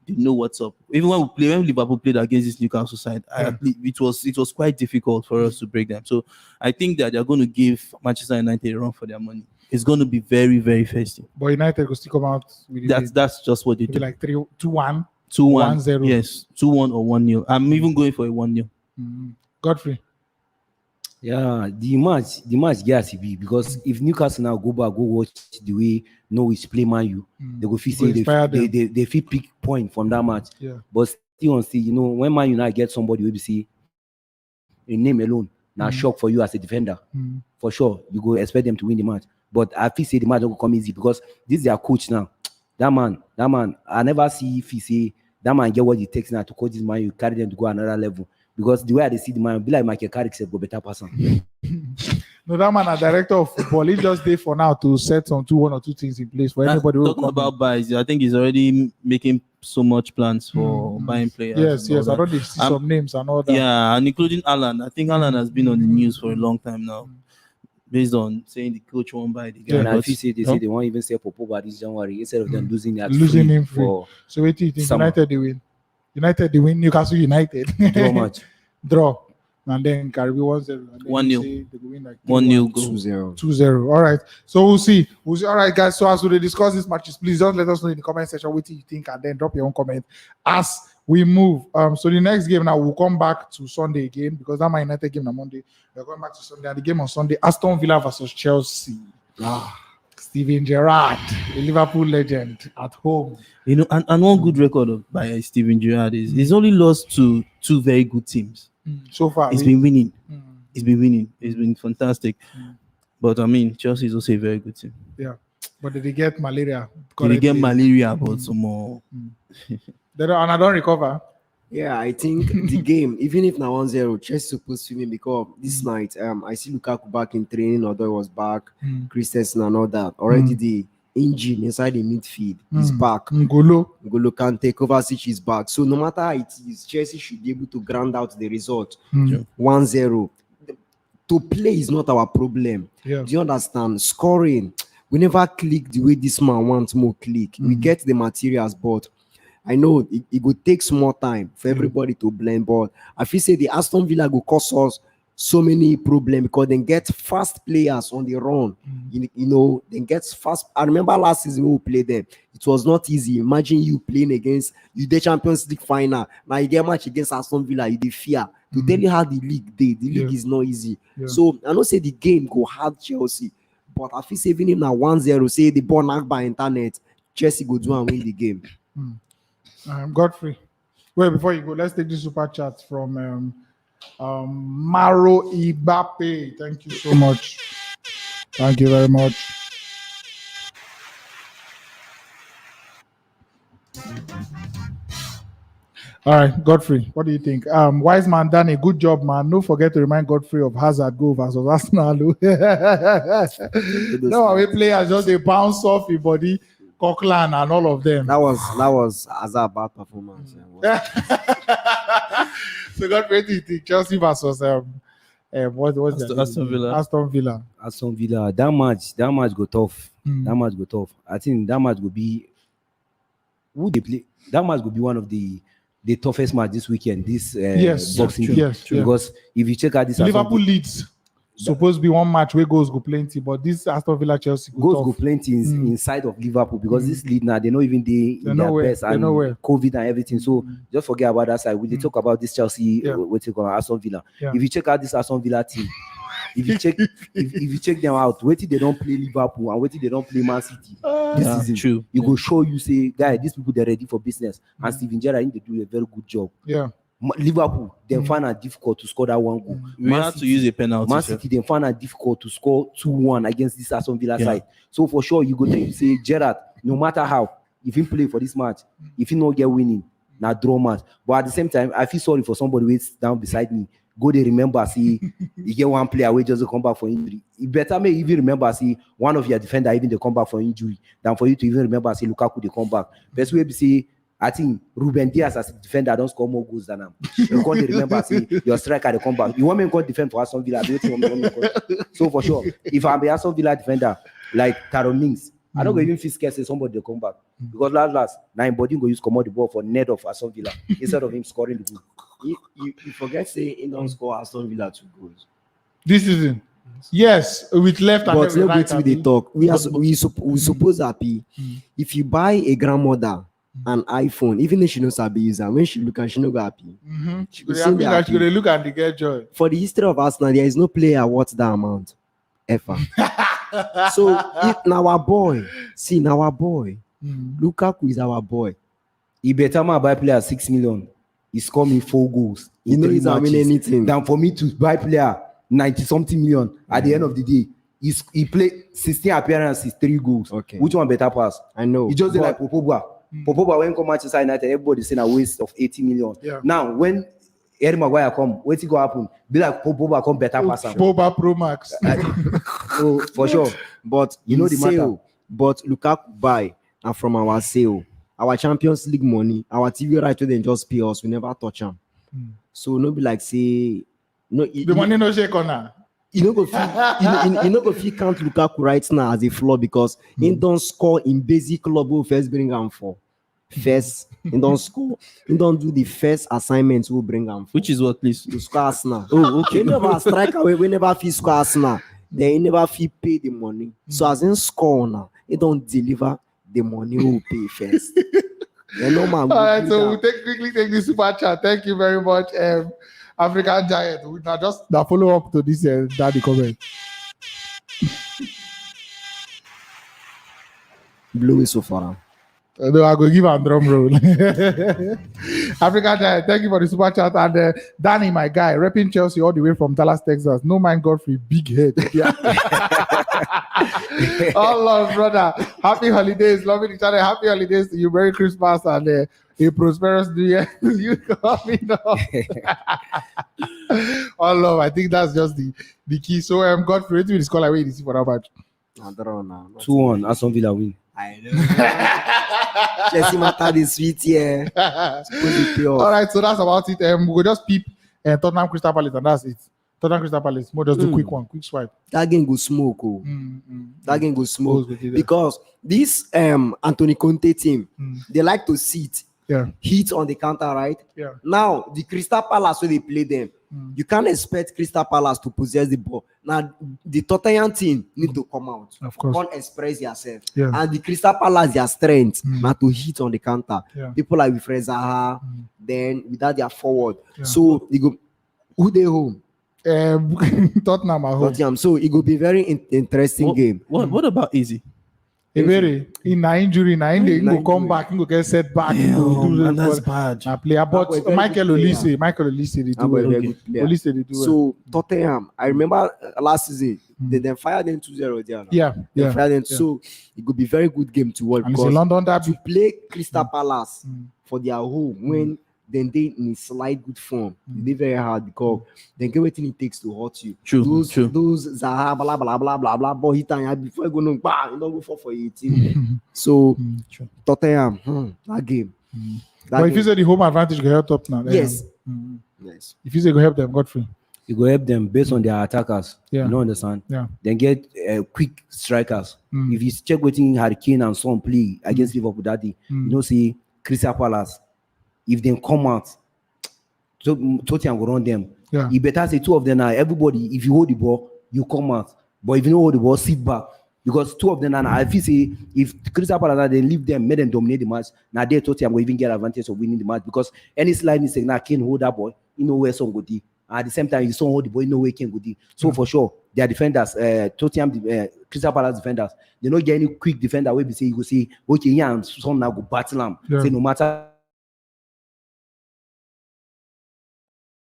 they know what's up. Even when Liverpool played against this Newcastle side, it was quite difficult for us to break them. So I think that they're going to give Manchester United a run for their money. It's going to be very, very festive. But United will still come out with that's just what they do. Like 2-1. 2-1, 1-0. yes, 2-1 or 1-0. I'm even going for a 1-0. Godfrey. Yeah, the match gets to be because if Newcastle now go watch the way Norwich play Man U, they go feel say they feel pick point from that match. Yeah. But still, you know, when Man U now get somebody will be see a name alone, now shock for you as a defender. For sure, you go expect them to win the match. But I feel say the match don't come easy because this is their coach now. That man, I never see if he say that man get what it takes now to coach this man, you carry them to go another level. Because the way I see the man, be like Michael Carrick said, go better person. No, that man, a director of football, he just there for now to set some one or two things in place for anybody who talking about buys. I think he's already making so much plans for buying players. Yes. I don't see some names and all that. Yeah, and including Alan. I think Alan has been on the news for a long time now, based on saying the coach won't buy the guy. And if you say they won't even say Popo this January instead of them losing him free. So what do you think? Summer. United they win. Newcastle United draw match. Draw. And then Karibi 1-0. 1-0. 1-0 goal. 2-0. All right. So we'll see. All right, guys. So as we discuss these matches, please don't let us know in the comment section what you think, and then drop your own comment as we move. So the next game now we'll come back to Sunday again because that Man United game on Monday. We're going back to Sunday. And the game on Sunday, Aston Villa versus Chelsea. Steven Gerrard, the Liverpool legend at home. You know, and one good record by Steven Gerrard is he's only lost to two very good teams. So far, he's been winning. He's been winning. He's been fantastic. But I mean, Chelsea is also a very good team. Yeah, but did they get malaria? Did they get malaria? But some more. And I don't recover. Yeah, I think the game, even if now 1-0, Chelsea supposed to win because this night, I see Lukaku back in training, although he was back, Christensen and all that. Already the engine inside the midfield is back. N'Golo can take over, is back. So no matter how it is, Chelsea should be able to grind out the result. 1-0. To play is not our problem. Yeah. Do you understand? Scoring, we never click the way this man wants more click. We get the materials, but I know it would take some more time for everybody to blend. But I feel say the Aston Villa will cause us so many problems because they get fast players on the run. You know, they get fast. I remember last season when we played them, it was not easy. Imagine you playing against the Champions League final. Now you get a match against Aston Villa, you dey fear. To tell you how the league league is not easy. So I don't say the game go hard Chelsea, but I feel say even if now 1-0, say the ball knocked by internet, Chelsea go do and win the game. Godfrey. Well, before you go, let's take the super chat from Maro Ibape. Thank you so much. Thank you very much. All right, Godfrey, what do you think? Wise man Dani, good job, man. Don't forget to remind Godfrey of Hazard goal versus Arsenal. No, we players just they bounce off your body, Coquelin and all of them. That was Hazard bad performance. So Godfrey, what do you think? Chelsea versus Aston Villa. Aston Villa. That match go tough. That match go tough. I think that match will be who they play. That match will be one of the toughest match this weekend. This boxing day. Yes, because if you check out this Liverpool Leeds supposed to be one match where goals go plenty, but this Aston Villa Chelsea goals go plenty inside of Liverpool because this lead now they're not even in their best and COVID and everything. So just forget about that side. We talk about this Chelsea what you call Aston Villa. If you check out this Aston Villa team, if you check them out, wait till they don't play Liverpool and wait till they don't play Man City this season. True. You go show you say, guys, these people they're ready for business. And Steven Gerrard they do a very good job. Yeah. Liverpool, they find it difficult to score that one goal. We had to use a penalty. Man City, they find it difficult to score 2-1 against this Aston Villa side. So for sure, you go there, you say, Gerrard, no matter how, if he play for this match, if he not get winning, now draw match. But at the same time, I feel sorry for somebody who's down beside me. Go there, remember, see, you get one player who just come back for injury. You better may even remember, see, one of your defender even they come back for injury than for you to even remember, see, Lukaku they come back. Best way to see, I think Ruben Diaz as a defender don't score more goals than him. You can't remember, see, your striker they come back. You want me to defend for Aston Villa? So for sure, if I'm the Aston Villa defender like Tyrone Mings, I don't go even feel scared say somebody will come back because last now body go use commode the ball for net of Aston Villa instead of him scoring the goal. You forget say he don't score Aston Villa 2 goals this season. Yes, with left and but no right. But they talk. We suppose happy if you buy a grandmother an iPhone, even if she knows how to use it, when she look and she no go happy. She go look and they get joy. For the history of Arsenal, there is no player worth that amount ever. So now our boy, Lukaku is our boy. He better buy player 6 million. He score me 4 goals. You know he's not winning anything. Than for me to buy player 90-something million at the end of the day. He played 16 appearances, 3 goals. Okay. Which one better pass? I know. He just did like Popogba. Popogba when come Manchester United, everybody saying a waste of 80 million. Yeah. Now when Harry Maguire come, what's it go happen? be like Pogba come better pass him. Pogba Pro Max. So for sure. But You know the matter. But Lukaku buy and from our sale, our Champions League money, our TV right to them just pay us. We never touch them. So no be like say no. The money no shake on her. You know go feel count Lukaku right now as a flaw because he don't score in basic club who first bring him for. First, he don't score. He don't do the first assignments who bring him for. Which is what, please? To score Arsenal. Oh, okay. Whenever striker, whenever he score Arsenal, then he never fee pay the money. So as in score now, he don't deliver the money who pay first. All right, so we'll quickly take the super chat. Thank you very much, African Giant. We now just the follow up to this daddy comment. Blue is so far. No, I go give a drum roll. African Giant, thank you for the super chat. And Dani, my guy, repping Chelsea all the way from Dallas, Texas. No mind Godfrey, big head. Yeah. All love, brother. Happy holidays, loving each other. Happy holidays to you. Merry Christmas and a prosperous New Year. You coming up. All love. I think that's just the key. So, Godfrey, what is score like? Wait, you see for that match? I don't know. 2-1. Aston Villa win. I know. Chelsea matter the sweet here. All right, so that's about it. We'll just peep Tottenham Crystal Palace, and that's it. Tottenham Crystal Palace. We'll just do quick swipe. That game go smoke. That game go smoke because this Anthony Conte team, they like to sit, hit on the counter, right? Yeah. Now the Crystal Palace where they play them, you can't expect Crystal Palace to possess the ball. Now the Tottenham team need to come out, of course, can't express yourself. Yeah. And the Crystal Palace, their strength, not to hit on the counter. Yeah. People like Wilfred Zaha, then without their forward, so they go who they home. Tottenham at home. Tottenham. So it will be very interesting game. What about Easy? Very in an injury, he go come back, he go get set back. That's bad. Player, but Michael Olise, they do well. Olise, they do well. So Tottenham, I remember last season they then fired them 2-0 there. Yeah. Fired them. So it could be very good game to watch. And it's in London derby. To play Crystal Palace for their home when then they in slight good form. They very hard because they get everything it takes to hurt you. True. Those Zaha blah blah blah blah blah ball hit and before you go no bang, you don't go for 18. So Tottenham, that game. But if you say the home advantage go help up now. Yes. Yes. If you say go help them, Godfrey. You go help them based on their attackers. Yeah. You know, understand? Yeah. Then get quick strikers. If you check waiting Hurricane and Son play against Liverpool that day, you know, see Crystal Palace. If they come out, Tottenham will run them. Yeah. You better say two of them now. Everybody, if you hold the ball, you come out. But if you don't hold the ball, sit back. Because two of them now, if you say, if Crystal Palace, they leave them, make them dominate the match, now they Tottenham will even get advantage of winning the match. Because any slide mistake now can't hold that ball, you know where Son go deep. At the same time, you don't hold the ball, you know where can go deep. So for sure, their defenders, Tottenham, Crystal Palace defenders, they don't get any quick defender where we say, you go see, okay, yeah, and Son now go battle them. Say no matter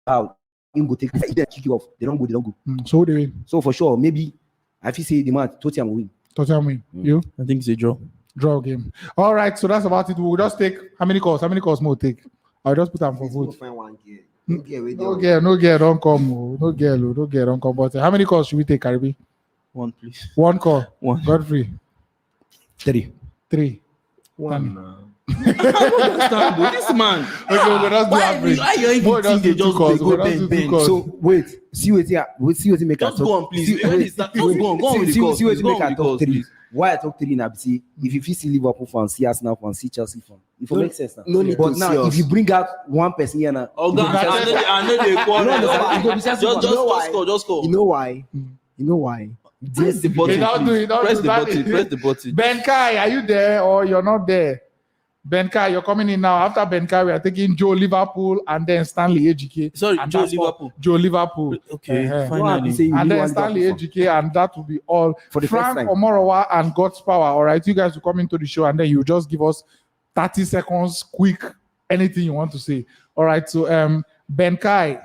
how you go take they kick you off, they don't go. So they win. So for sure, maybe if you say the match, Tottenham will win. Tottenham win. You? I think it's a draw. Draw game. All right, so that's about it. We'll just take how many calls? How many calls more take? I'll just put them for vote. No girl, don't come. No girl, don't come. But how many calls should we take, Karibi? One, please. One call. One. Godfrey. 3. One. This man. Okay, we'll just do average. Why you even think they just go bend? So wait, see what you make. Just go on, please. Go on with the calls. See what you make Go on at with the top calls, 3. please. Why I talk 3 now? See, if you see Liverpool fan, see Arsenal fan, see Chelsea fan, it will make sense now. No need But to now, see if us. you bring out one person here now, I know they call. Just call. You know why? Press the button. Press the button. Ben Kai, are you there or you're not there? Ben Kai, you're coming in now. After Ben Kai, we are taking Joe Liverpool and then Stanley AGK. Sorry, and Joe that's all. Liverpool. Joe Liverpool. Okay, finally. And then Stanley AGK, and that will be all. For the Frank first time. Omorowa and God's Power. All right, you guys will come into the show and then you just give us 30 seconds, quick, anything you want to say. All right, so Ben Kai.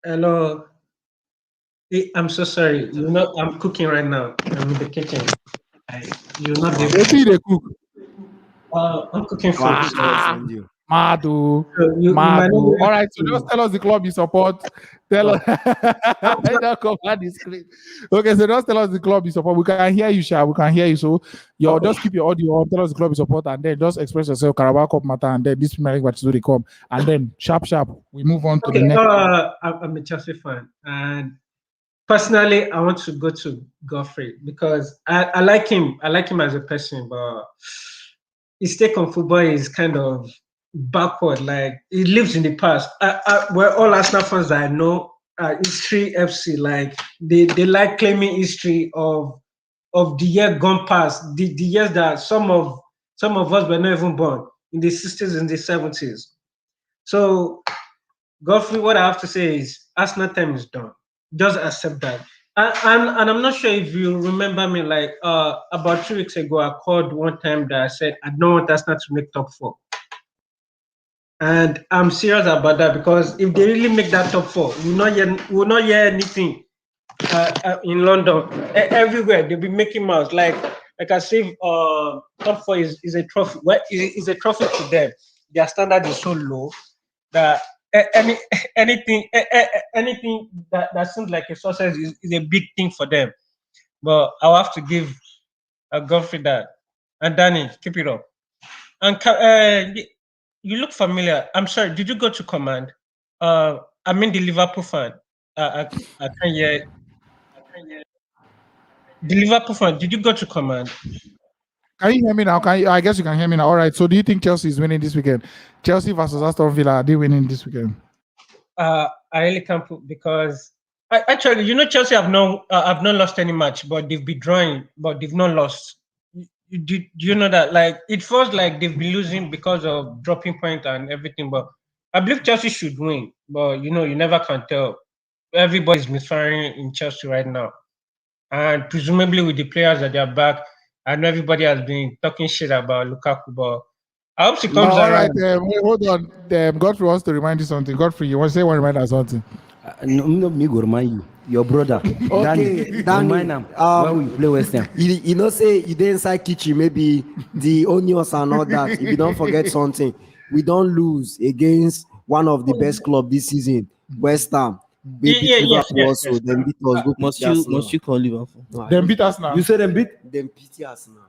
Hello. Hey, I'm so sorry. You know, I'm cooking right now. I'm in the kitchen. You're not What do you cook? I'm cooking food. Madu. You might not Madu. be All able right, so just tell us the club you support. Tell us. Don't come on the screen. Okay, so just tell us the club you support. We can hear you, Sha. We can hear you. So you just keep your audio on. Tell us the club you support, and then just express yourself. Carabao Cup matter, and then this Premier League match will come, and then sharp. We move on to the next. I'm a Chelsea fan, and personally, I want to go to Godfrey because I like him. I like him as a person, but his take on football is kind of backward. Like he lives in the past. We're all Arsenal fans that I know history FC. Like they like claiming history of the year gone past, the years that some of us were not even born in the 60s and the 70s. So Godfrey, what I have to say is Arsenal time is done. Just accept that. And I'm not sure if you remember me, like about 2 weeks ago, I called one time that I said I don't want Arsenal to make top four. And I'm serious about that because if they really make that top four, we'll not hear anything in London. Everywhere they'll be making mouse. Like I say, top four is a trophy. Well, is a trophy to them. Their standard is so low that anything that seems like a success is a big thing for them. But I'll have to give a Godfrey that. And Dani, keep it up. And you look familiar. I'm sorry, did you go to command? I mean the Liverpool fan. I can't hear. The Liverpool fan, did you go to command? Can you hear me now? I guess you can hear me now. All right. So do you think Chelsea is winning this weekend? Chelsea versus Aston Villa, are they winning this weekend? I really can't put because actually, Chelsea have not lost any match, but they've been drawing, but they've not lost. Do you know that? Like it feels like they've been losing because of dropping points and everything. But I believe Chelsea should win. But you never can tell. Everybody's misfiring in Chelsea right now, and presumably with the players that they are back, I know everybody has been talking shit about Lukaku, but I hope she comes all around. right, wait, hold on. Godfrey wants to remind you something. Godfrey, you want to say one reminder something? No, me go remind you. Your brother. Okay, Dani. Remind him when we play West Ham. You know, say you dey inside kitchen, maybe the onions and all that. If you don't forget something, we don't lose against one of the best club this season, West Ham. We beat Liverpool also. Then beat us. Must you call Liverpool? Then beat us now. You said them beat? Then beat us now.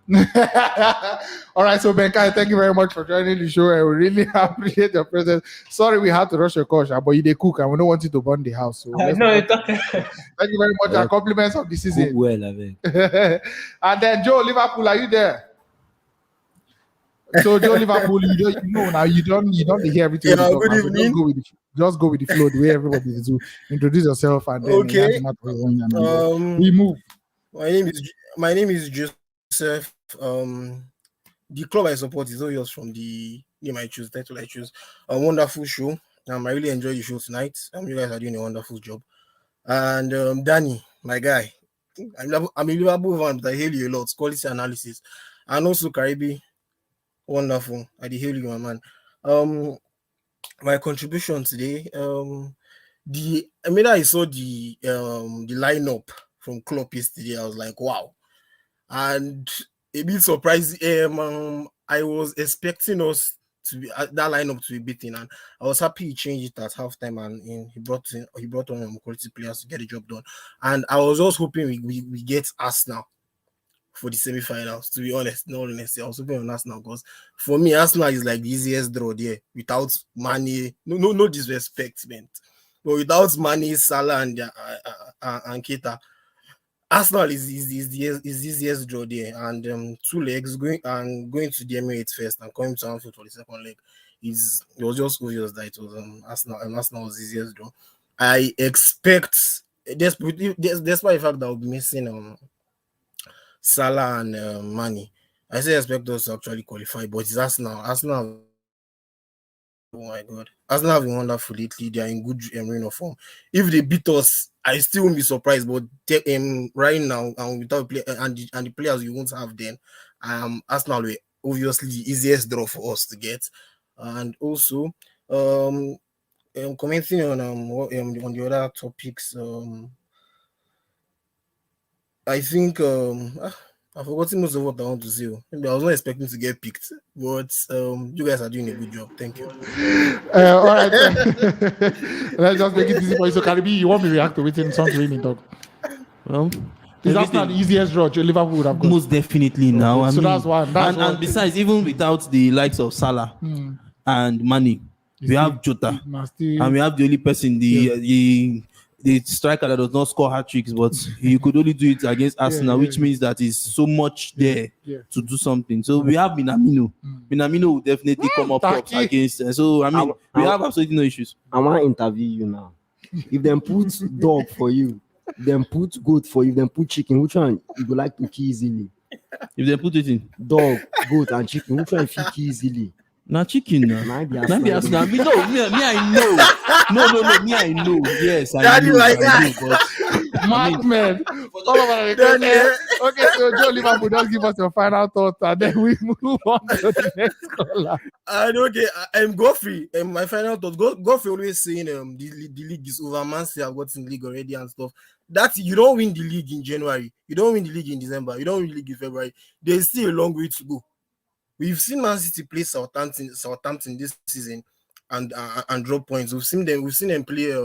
All right, so Benkai, thank you very much for joining the show. I really appreciate your presence. Sorry we had to rush your call, but you dey cook and we don't want you to burn the house. So No, it's okay. Thank you very much. Our compliments of the season. Well, I mean. And then Joe, Liverpool, are you there? So Joe, Liverpool, now you don't hear everything. Yeah, good evening. Just go with the flow, the way everybody is do. Introduce yourself and then we move. My name is Joseph. The club I support is obvious from the name I choose, title I choose. A wonderful show. I really enjoyed the show tonight. You guys are doing a wonderful job. And Dani, my guy, I'm a Liverpool fan, but I hail you a lot. Quality analysis, and also Karibi, wonderful. I hail you, my man. My contribution today, I saw the lineup from Klopp yesterday. I was like, wow, and a bit surprised. I was expecting us to be that lineup to be beaten, and I was happy he changed it at halftime, and he brought on quality players to get the job done. And I was also hoping we get Arsenal for the semi-finals. To be honest, I was hoping on Arsenal because for me, Arsenal is like the easiest draw there without Mane. No disrespect, man, but without Mane, Salah, and Keita, Arsenal is the easiest draw there. And 2 legs going to the Emirates first and coming to Anfield for the second leg it was just obvious that it was Arsenal was the easiest draw. I expect, despite the fact that I'll be missing Salah and Mane, I still expect us to actually qualify, but it's Arsenal. Oh my God, Arsenal have been wonderful lately. They are in good reign of form. If they beat us, I still won't be surprised. But right now, and without play and the players you won't have then, Arsenal were obviously the easiest draw for us to get. And also, commenting on the other topics, I think I've forgotten most of what I want to say. Maybe I was not expecting to get picked, but you guys are doing a good job. Thank you. All right. Let's just make it easy for you. So, Karibi, you want me to react to waiting something really talk? Well, is that not the easiest draw Liverpool would have got? Most definitely now. I so mean, that's one. And besides, even without the likes of Salah and Mane, we have Jota, and we have the only person, the striker that does not score hat-tricks, but he could only do it against Arsenal, which means that he's so much there to do something. So we have Minamino. Minamino will definitely come up against. So, I mean, we have absolutely no issues. I want to interview you now. If them put dog for you, then put goat for you, then put chicken, which one you would like to key easily? If they put it in dog, goat, and chicken, which one you key easily? Not chicken. Me, no, me, I know. No, me, I know. Yes, I know. Like I know, but madman. Okay, so Joe Liverpool, just give us your final thought, and then we move on to the next caller. Okay, I'm Godfrey. My final thought. Godfrey always saying the league is over. Man City have gotten the league already and stuff. That you don't win the league in January, you don't win the league in December, you don't win the league in February. There's still a long way to go. We've seen Man City play Southampton this season and drop points. We've seen them play.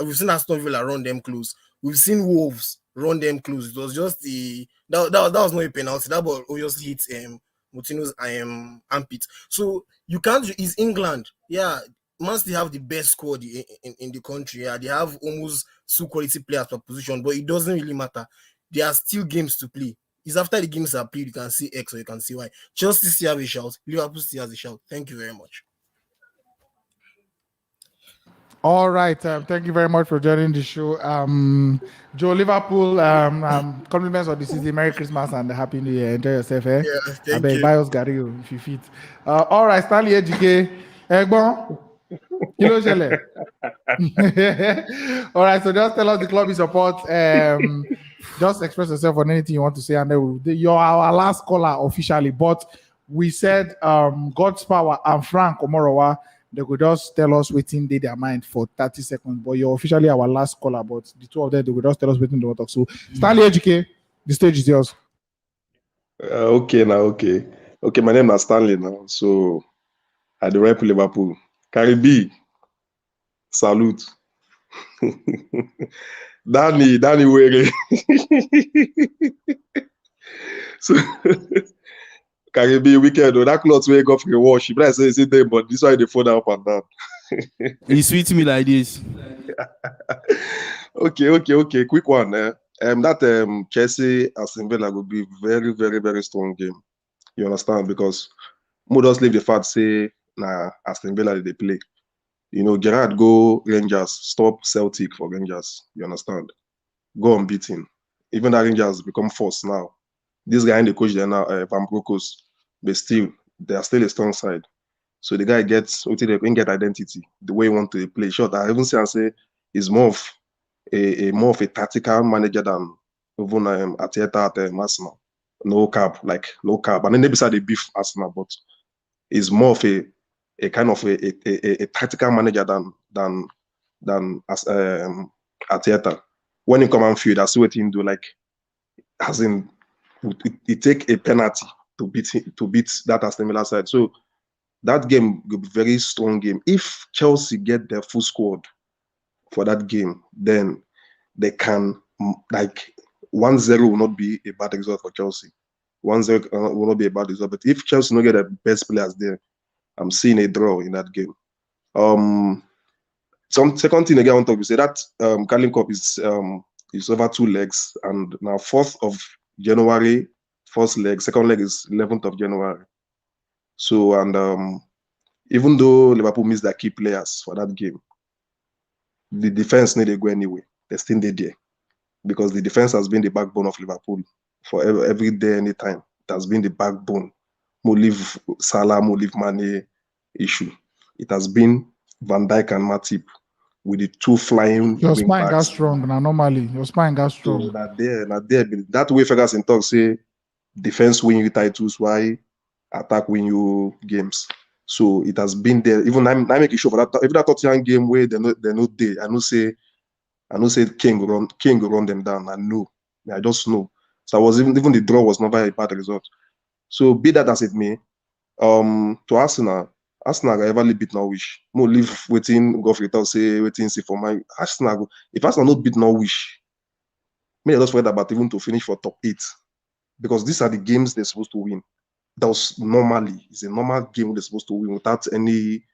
We've seen Aston Villa run them close. We've seen Wolves run them close. It was just that was not a penalty. That ball obviously hit Moutinho's armpit. So you can't. It's England. Yeah, Man City have the best squad in the country. Yeah, they have almost 2 quality players per position, but it doesn't really matter. There are still games to play. It's after the games are played, you can see X or you can see Y. Chelsea still have a shout. Liverpool still has a shout. Thank you very much. All right. Thank you very much for joining the show. Joe, Liverpool, compliments of the season. Merry Christmas and Happy New Year. Enjoy yourself. Yeah, thank you. Buy us Gary if you fit. All right, Stanley Ejike. Egbon. Kilo Shele. All right, so just tell us the club you support. Just express yourself on anything you want to say, and then you're our last caller officially. But we said God's Power and Frank Omorowa, they could just tell us waiting they their mind for 30 seconds. But you're officially our last caller. But the two of them, they could just tell us waiting they want to talk. So Stanley Ejike, the stage is yours. Okay. My name is Stanley now. So I do rep Liverpool. Karibi, salute. Dani Were. So Karibi weekend, that clothes where Godfrey wash. If I say it's there, but this why they fall down up and down. He sweet me like this. Okay. Quick one. That Chelsea Aston Villa will be very, very, very strong game. You understand? Because just leave the fact say Aston Villa they play. You know, Gerrard go Rangers, stop Celtic for Rangers. You understand? Go unbeaten. Even the Rangers become force now. This guy in the coach there now, Van Bronckhorst, but still, they are still a strong side. So the guy gets identity, the way he want to play. Sure, I even say he's more of a tactical manager than even Arteta at Arsenal. No cap. And then they beside the beef Arsenal, but he's more of a kind of a tactical manager than Arteta. When he come and field, that's what he do. Like, as in, he take a penalty to beat that Aston Villa side. So that game will be a very strong game. If Chelsea get their full squad for that game, then they can 1-0 will not be a bad result for Chelsea. 1-0 will not be a bad result. But if Chelsea don't get the best players there, I'm seeing a draw in that game. Some second thing again I want to say that Carling Cup is over 2 legs, and now 4th of January, first leg, second leg is 11th of January. So and even though Liverpool missed their key players for that game, the defense need to go anyway. They still there because the defense has been the backbone of Liverpool for every day, anytime. It has been the backbone. Mo leave Salah, mo leave Mane issue. It has been Van Dijk and Matip with the 2 flying. Your spine got strong now. Normally, your spine got strong. So that way Ferguson talk say defense win you titles, why attack win you games. So it has been there. Even I make it sure for that. Even that Tottenham game where they're not there. I know say King run them down. I just know. So even the draw was never a bad result. So be that as it may, to Arsenal go everly beat Norwich. No leave waiting Godfrey talk say waiting see for my Arsenal. If Arsenal not beat Norwich, may just forget about even to finish for top 8. Because these are the games they're supposed to win. That was normally, it's a normal game they're supposed to win without any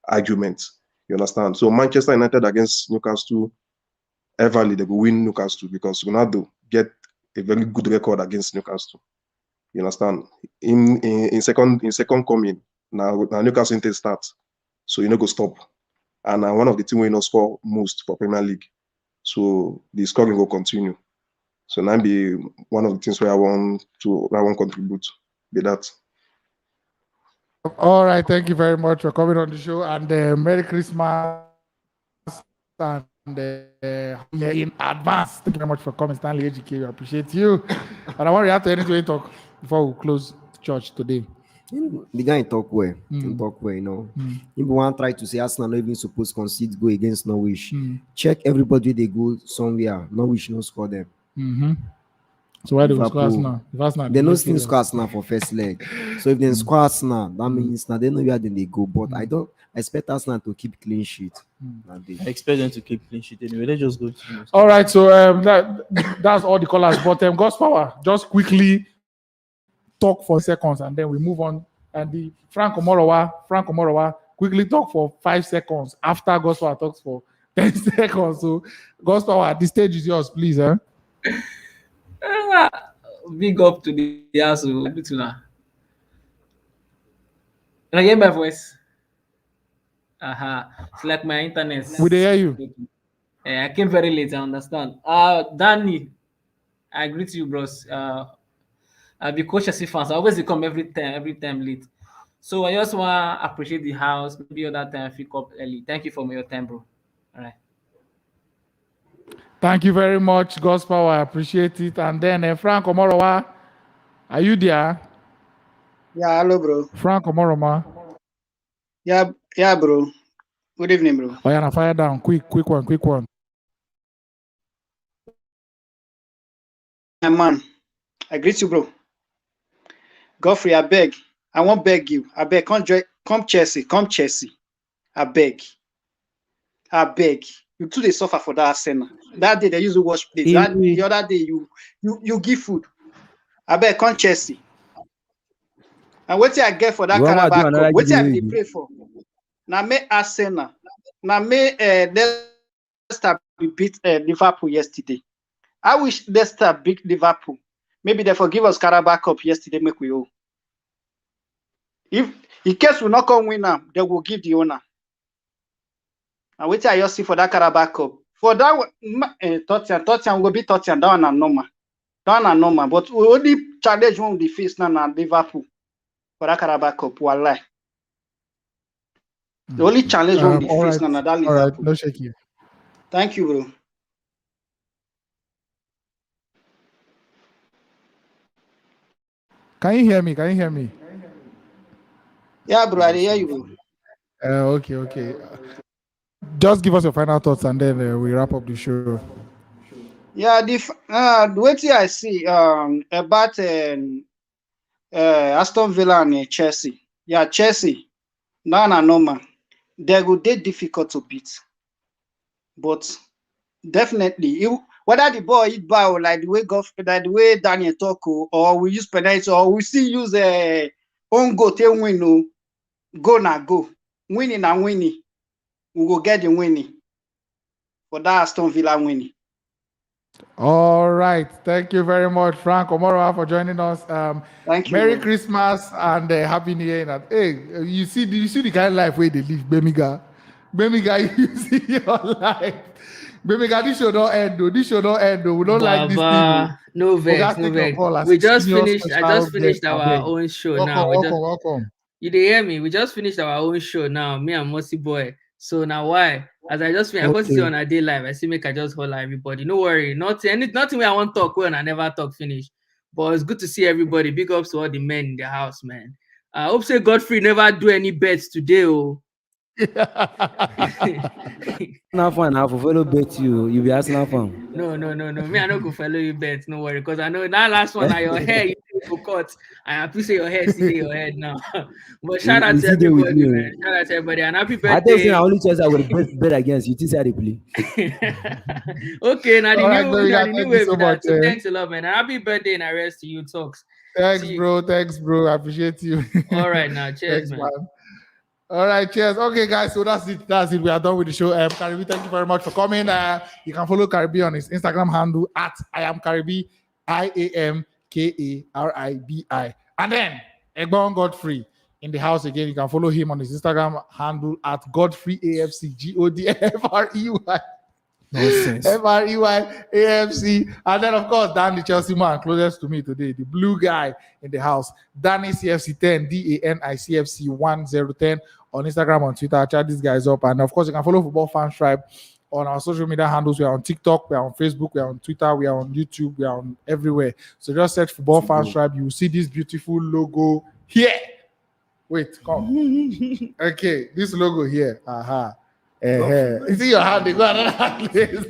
argument. You understand? So Manchester United against Newcastle, everly they will win Newcastle because Ronaldo get a very good record against Newcastle. You understand? In second coming, now Newcastle United start. So you know go stop. And one of the team will not score most for Premier League. So the scoring will continue. So now be one of the things where I want contribute with that. All right, thank you very much for coming on the show, and Merry Christmas and in advance. Thank you very much for coming, Stanley HK. We appreciate you. And I want to have to anything talk before we close church today. The guy talk well. Talk well, you know. If one try to say Arsenal not even supposed to concede go against Norwich, check everybody they go somewhere. Norwich no score them. So why do we score Arsenal? They no still score Arsenal for first leg. So if they score Arsenal, that means now they know where they go. But I don't expect Arsenal to keep clean sheet. I expect them to keep clean sheet anyway. Let's just go to all right, so that's all the callers. But God's power, just quickly talk for seconds and then we move on. And the Frank Omorowa, quickly talk for 5 seconds after God's power talks for 10 seconds. So God's power, the stage is yours, please. Big up to the house. Can I hear my voice? It's like my internet. We hear you. I came very late, I understand. Dani, I greet you, bros. I'll be cautious fans. I always come every time late. So I just want to appreciate the house. Maybe other time I pick up early. Thank you for your time, bro. All right. Thank you very much, God's power. I appreciate it. And then Frank Omorowa, are you there? Yeah, hello, bro. Frank Omorowa. Yeah, bro. Good evening, bro. Oh, yeah, fire down. Quick one. My man, I greet you, bro. Godfrey, I beg. I won't beg you. I beg. Come Chelsea. I beg. You too they suffer for that Arsenal. That day they used to wash plates. The other day you give food. I beg, come Chelsea. And what I get for that Carabao Cup? What I they pray for? Now me Arsenal. Now me Leicester beat Liverpool yesterday. I wish Leicester beat Liverpool. Maybe they forgive us Carabao Cup yesterday. Make we all. If in case we not come win now, they will give the owner. And wait till I just see for that Carabao Cup. For that Tottenham will be Tottenham down and normal. But we only challenge one with the face now and Liverpool for that Carabao Cup. Wallahi. The only challenge one with the face now and that Liverpool. All right, no shake you. Thank you, bro. Can you hear me? Yeah, bro, I hear you, bro. Okay. Just give us your final thoughts and then we wrap up the show. Yeah, the way I see about Aston Villa and Chelsea. Yeah, Chelsea. No, man. They will be difficult to beat. But definitely, whether the ball hit by or like the way Dani talk, or we use penalty, or we still use own goal to win. Go. Winning and winning. We will get the winning. For that Aston Villa winning. All right. Thank you very much, Frank Omorowa, for joining us. Thank you. Merry Christmas and Happy New Year. Hey, you see the kind of life where they live, Bemiga, you see your life. Bemiga, this should not end, though. We don't like this thing. No vex. We just finished. I just finished our own show now. Welcome. You did hear me? We just finished our own show now. Me and Mossy Boy. So now why? As I just finished, I got to see on a day live. I see make I just hold everybody. No worry. Nothing where I want to talk when I never talk finish. But it's good to see everybody. Big ups to all the men in the house, man. I hope say Godfrey never do any bets today. Oh. Now fun. I follow bet you. You be asking fun. No. Me, I don't go follow you bet. No worry, because I know that last one. Your hair you go cut. I happy say your hair still in your head now. But shout out to everybody, man. Shout out to everybody and happy birthday. I don't think I only chance I would bet against you. This is how they play. Okay, now the new way so with that. So much, thanks a lot, man. And happy birthday and arrest to you, Talks. Thanks, bro. I appreciate you. All right, now, cheers, man. All right, cheers. Okay, guys, so that's it. We are done with the show. Karibi, thank you very much for coming. You can follow Karibi on his Instagram handle at I am Karibi, IAMKARIBI. And then Egbon Godfrey in the house again. You can follow him on his Instagram handle at Godfrey AFC, GODFREY. Nonsense. FREYAFC. And then, of course, Dan, the Chelsea man closest to me today, the blue guy in the house. Dani CFC10, DANI CFC 1010 on Instagram, on Twitter. Chat these guys up. And of course, you can follow Football Fans Tribe on our social media handles. We are on TikTok, we are on Facebook, we are on Twitter, we are on YouTube, we are on everywhere. So just search Football Fans Tribe. You will see this beautiful logo here. Wait, come. Okay, this logo here. You see your hand, they go another place.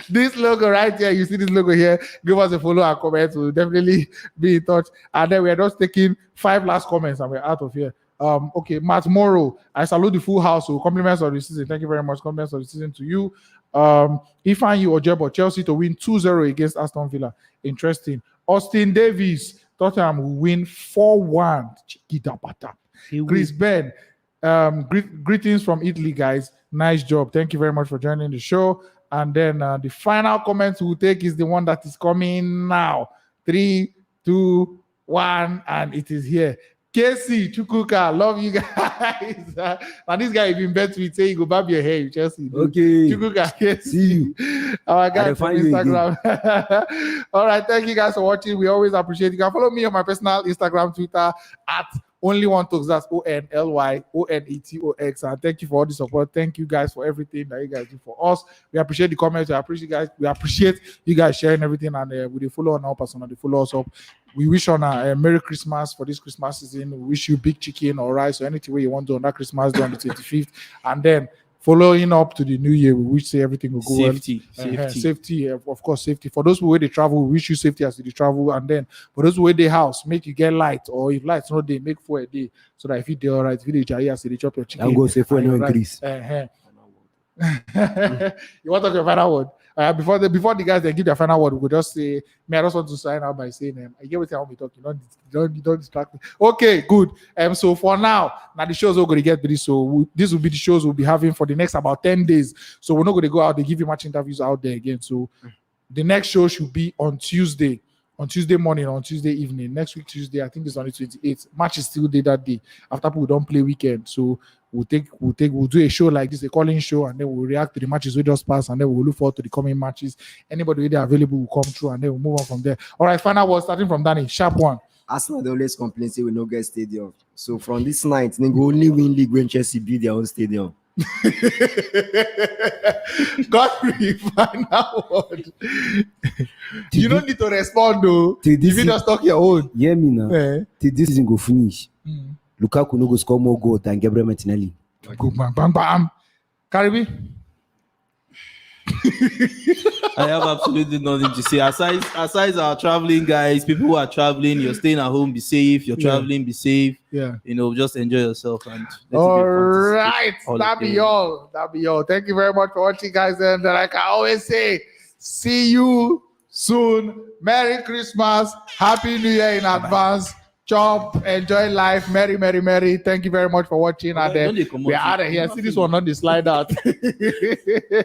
This logo right here, you see this logo here. Give us a follow and comment. We'll definitely be in touch. And then we're just taking 5 last comments and we're out of here. Okay, Matt Morrow, I salute the full house. So compliments of the season. Thank you very much. Compliments of the season to you. Ifeanyi Ojebo, Chelsea to win 2-0 against Aston Villa. Interesting. Austin Davies, Tottenham will win 4-1. Chris Ben, greetings from Italy, guys. Nice job. Thank you very much for joining the show. And then the final comment we'll take is the one that is coming now. 3, 2, 1, and it is here. Casey Chukuka, love you guys. And this guy, if you bet with, say you go barb your hair, you Chelsea. Okay. Chukuka, Casey. See you. Our guy from Instagram. All right, thank you guys for watching. We always appreciate it. You can follow me on my personal Instagram, Twitter at Only One Talks. That's ONLYONETOX. And thank you for all the support. Thank you guys for everything that you guys do for us. We appreciate the comments. We appreciate you guys sharing everything. And we follow on our personal, they follow us up. We wish on a Merry Christmas for this Christmas season. We wish you big chicken or rice or anything you want to do on that Christmas day on the 25th. And then following up to the new year, we wish everything will go safety. Safety, of course, safety. For those who they travel, we wish you safety as they travel. And then for those who they house, make you get light, or if lights not they make for a day, so that if you do all right, if you they chop your chicken. I'm going to say for no increase. You want to talk your final word? Before the guys they give their final word, we could just say, I just want to sign out by saying, I get what I want to talk. You don't distract me. Okay, good. So for now the shows are going to get ready. So this will be the shows we'll be having for the next about 10 days. So we're not going to go out. They give you match interviews out there again. So the next show should be on Tuesday morning, on Tuesday evening. Next week Tuesday, I think it's on the 28th. Match is still day that day. After people don't play weekend, so we'll do a show like this, a calling show, and then we'll react to the matches we just passed, and then we'll look forward to the coming matches. Anybody that available will come through, and then we'll move on from there. All right, final word starting from Dani. Sharp one. Arsenal they always complain say we no get stadium. So from this night, they go only win league when Chelsea build their own stadium. Godfrey, final word. You don't need to respond though. If you just talk your own. Yeah, me now. Till this season go finish. Lukaku no go score more goals than Gabriel Martinelli. Good man, bam bam. Karibi. I have absolutely nothing to say. Aside our traveling guys, people who are traveling, you're staying at home, be safe. You're traveling, be safe. Yeah. Just enjoy yourself. And all right, that be all. Thank you very much for watching, guys. And like I always say, see you soon. Merry Christmas, Happy New Year in advance. Chop, enjoy life, merry. Thank you very much for watching. And we are out of here. See this one on the slide out.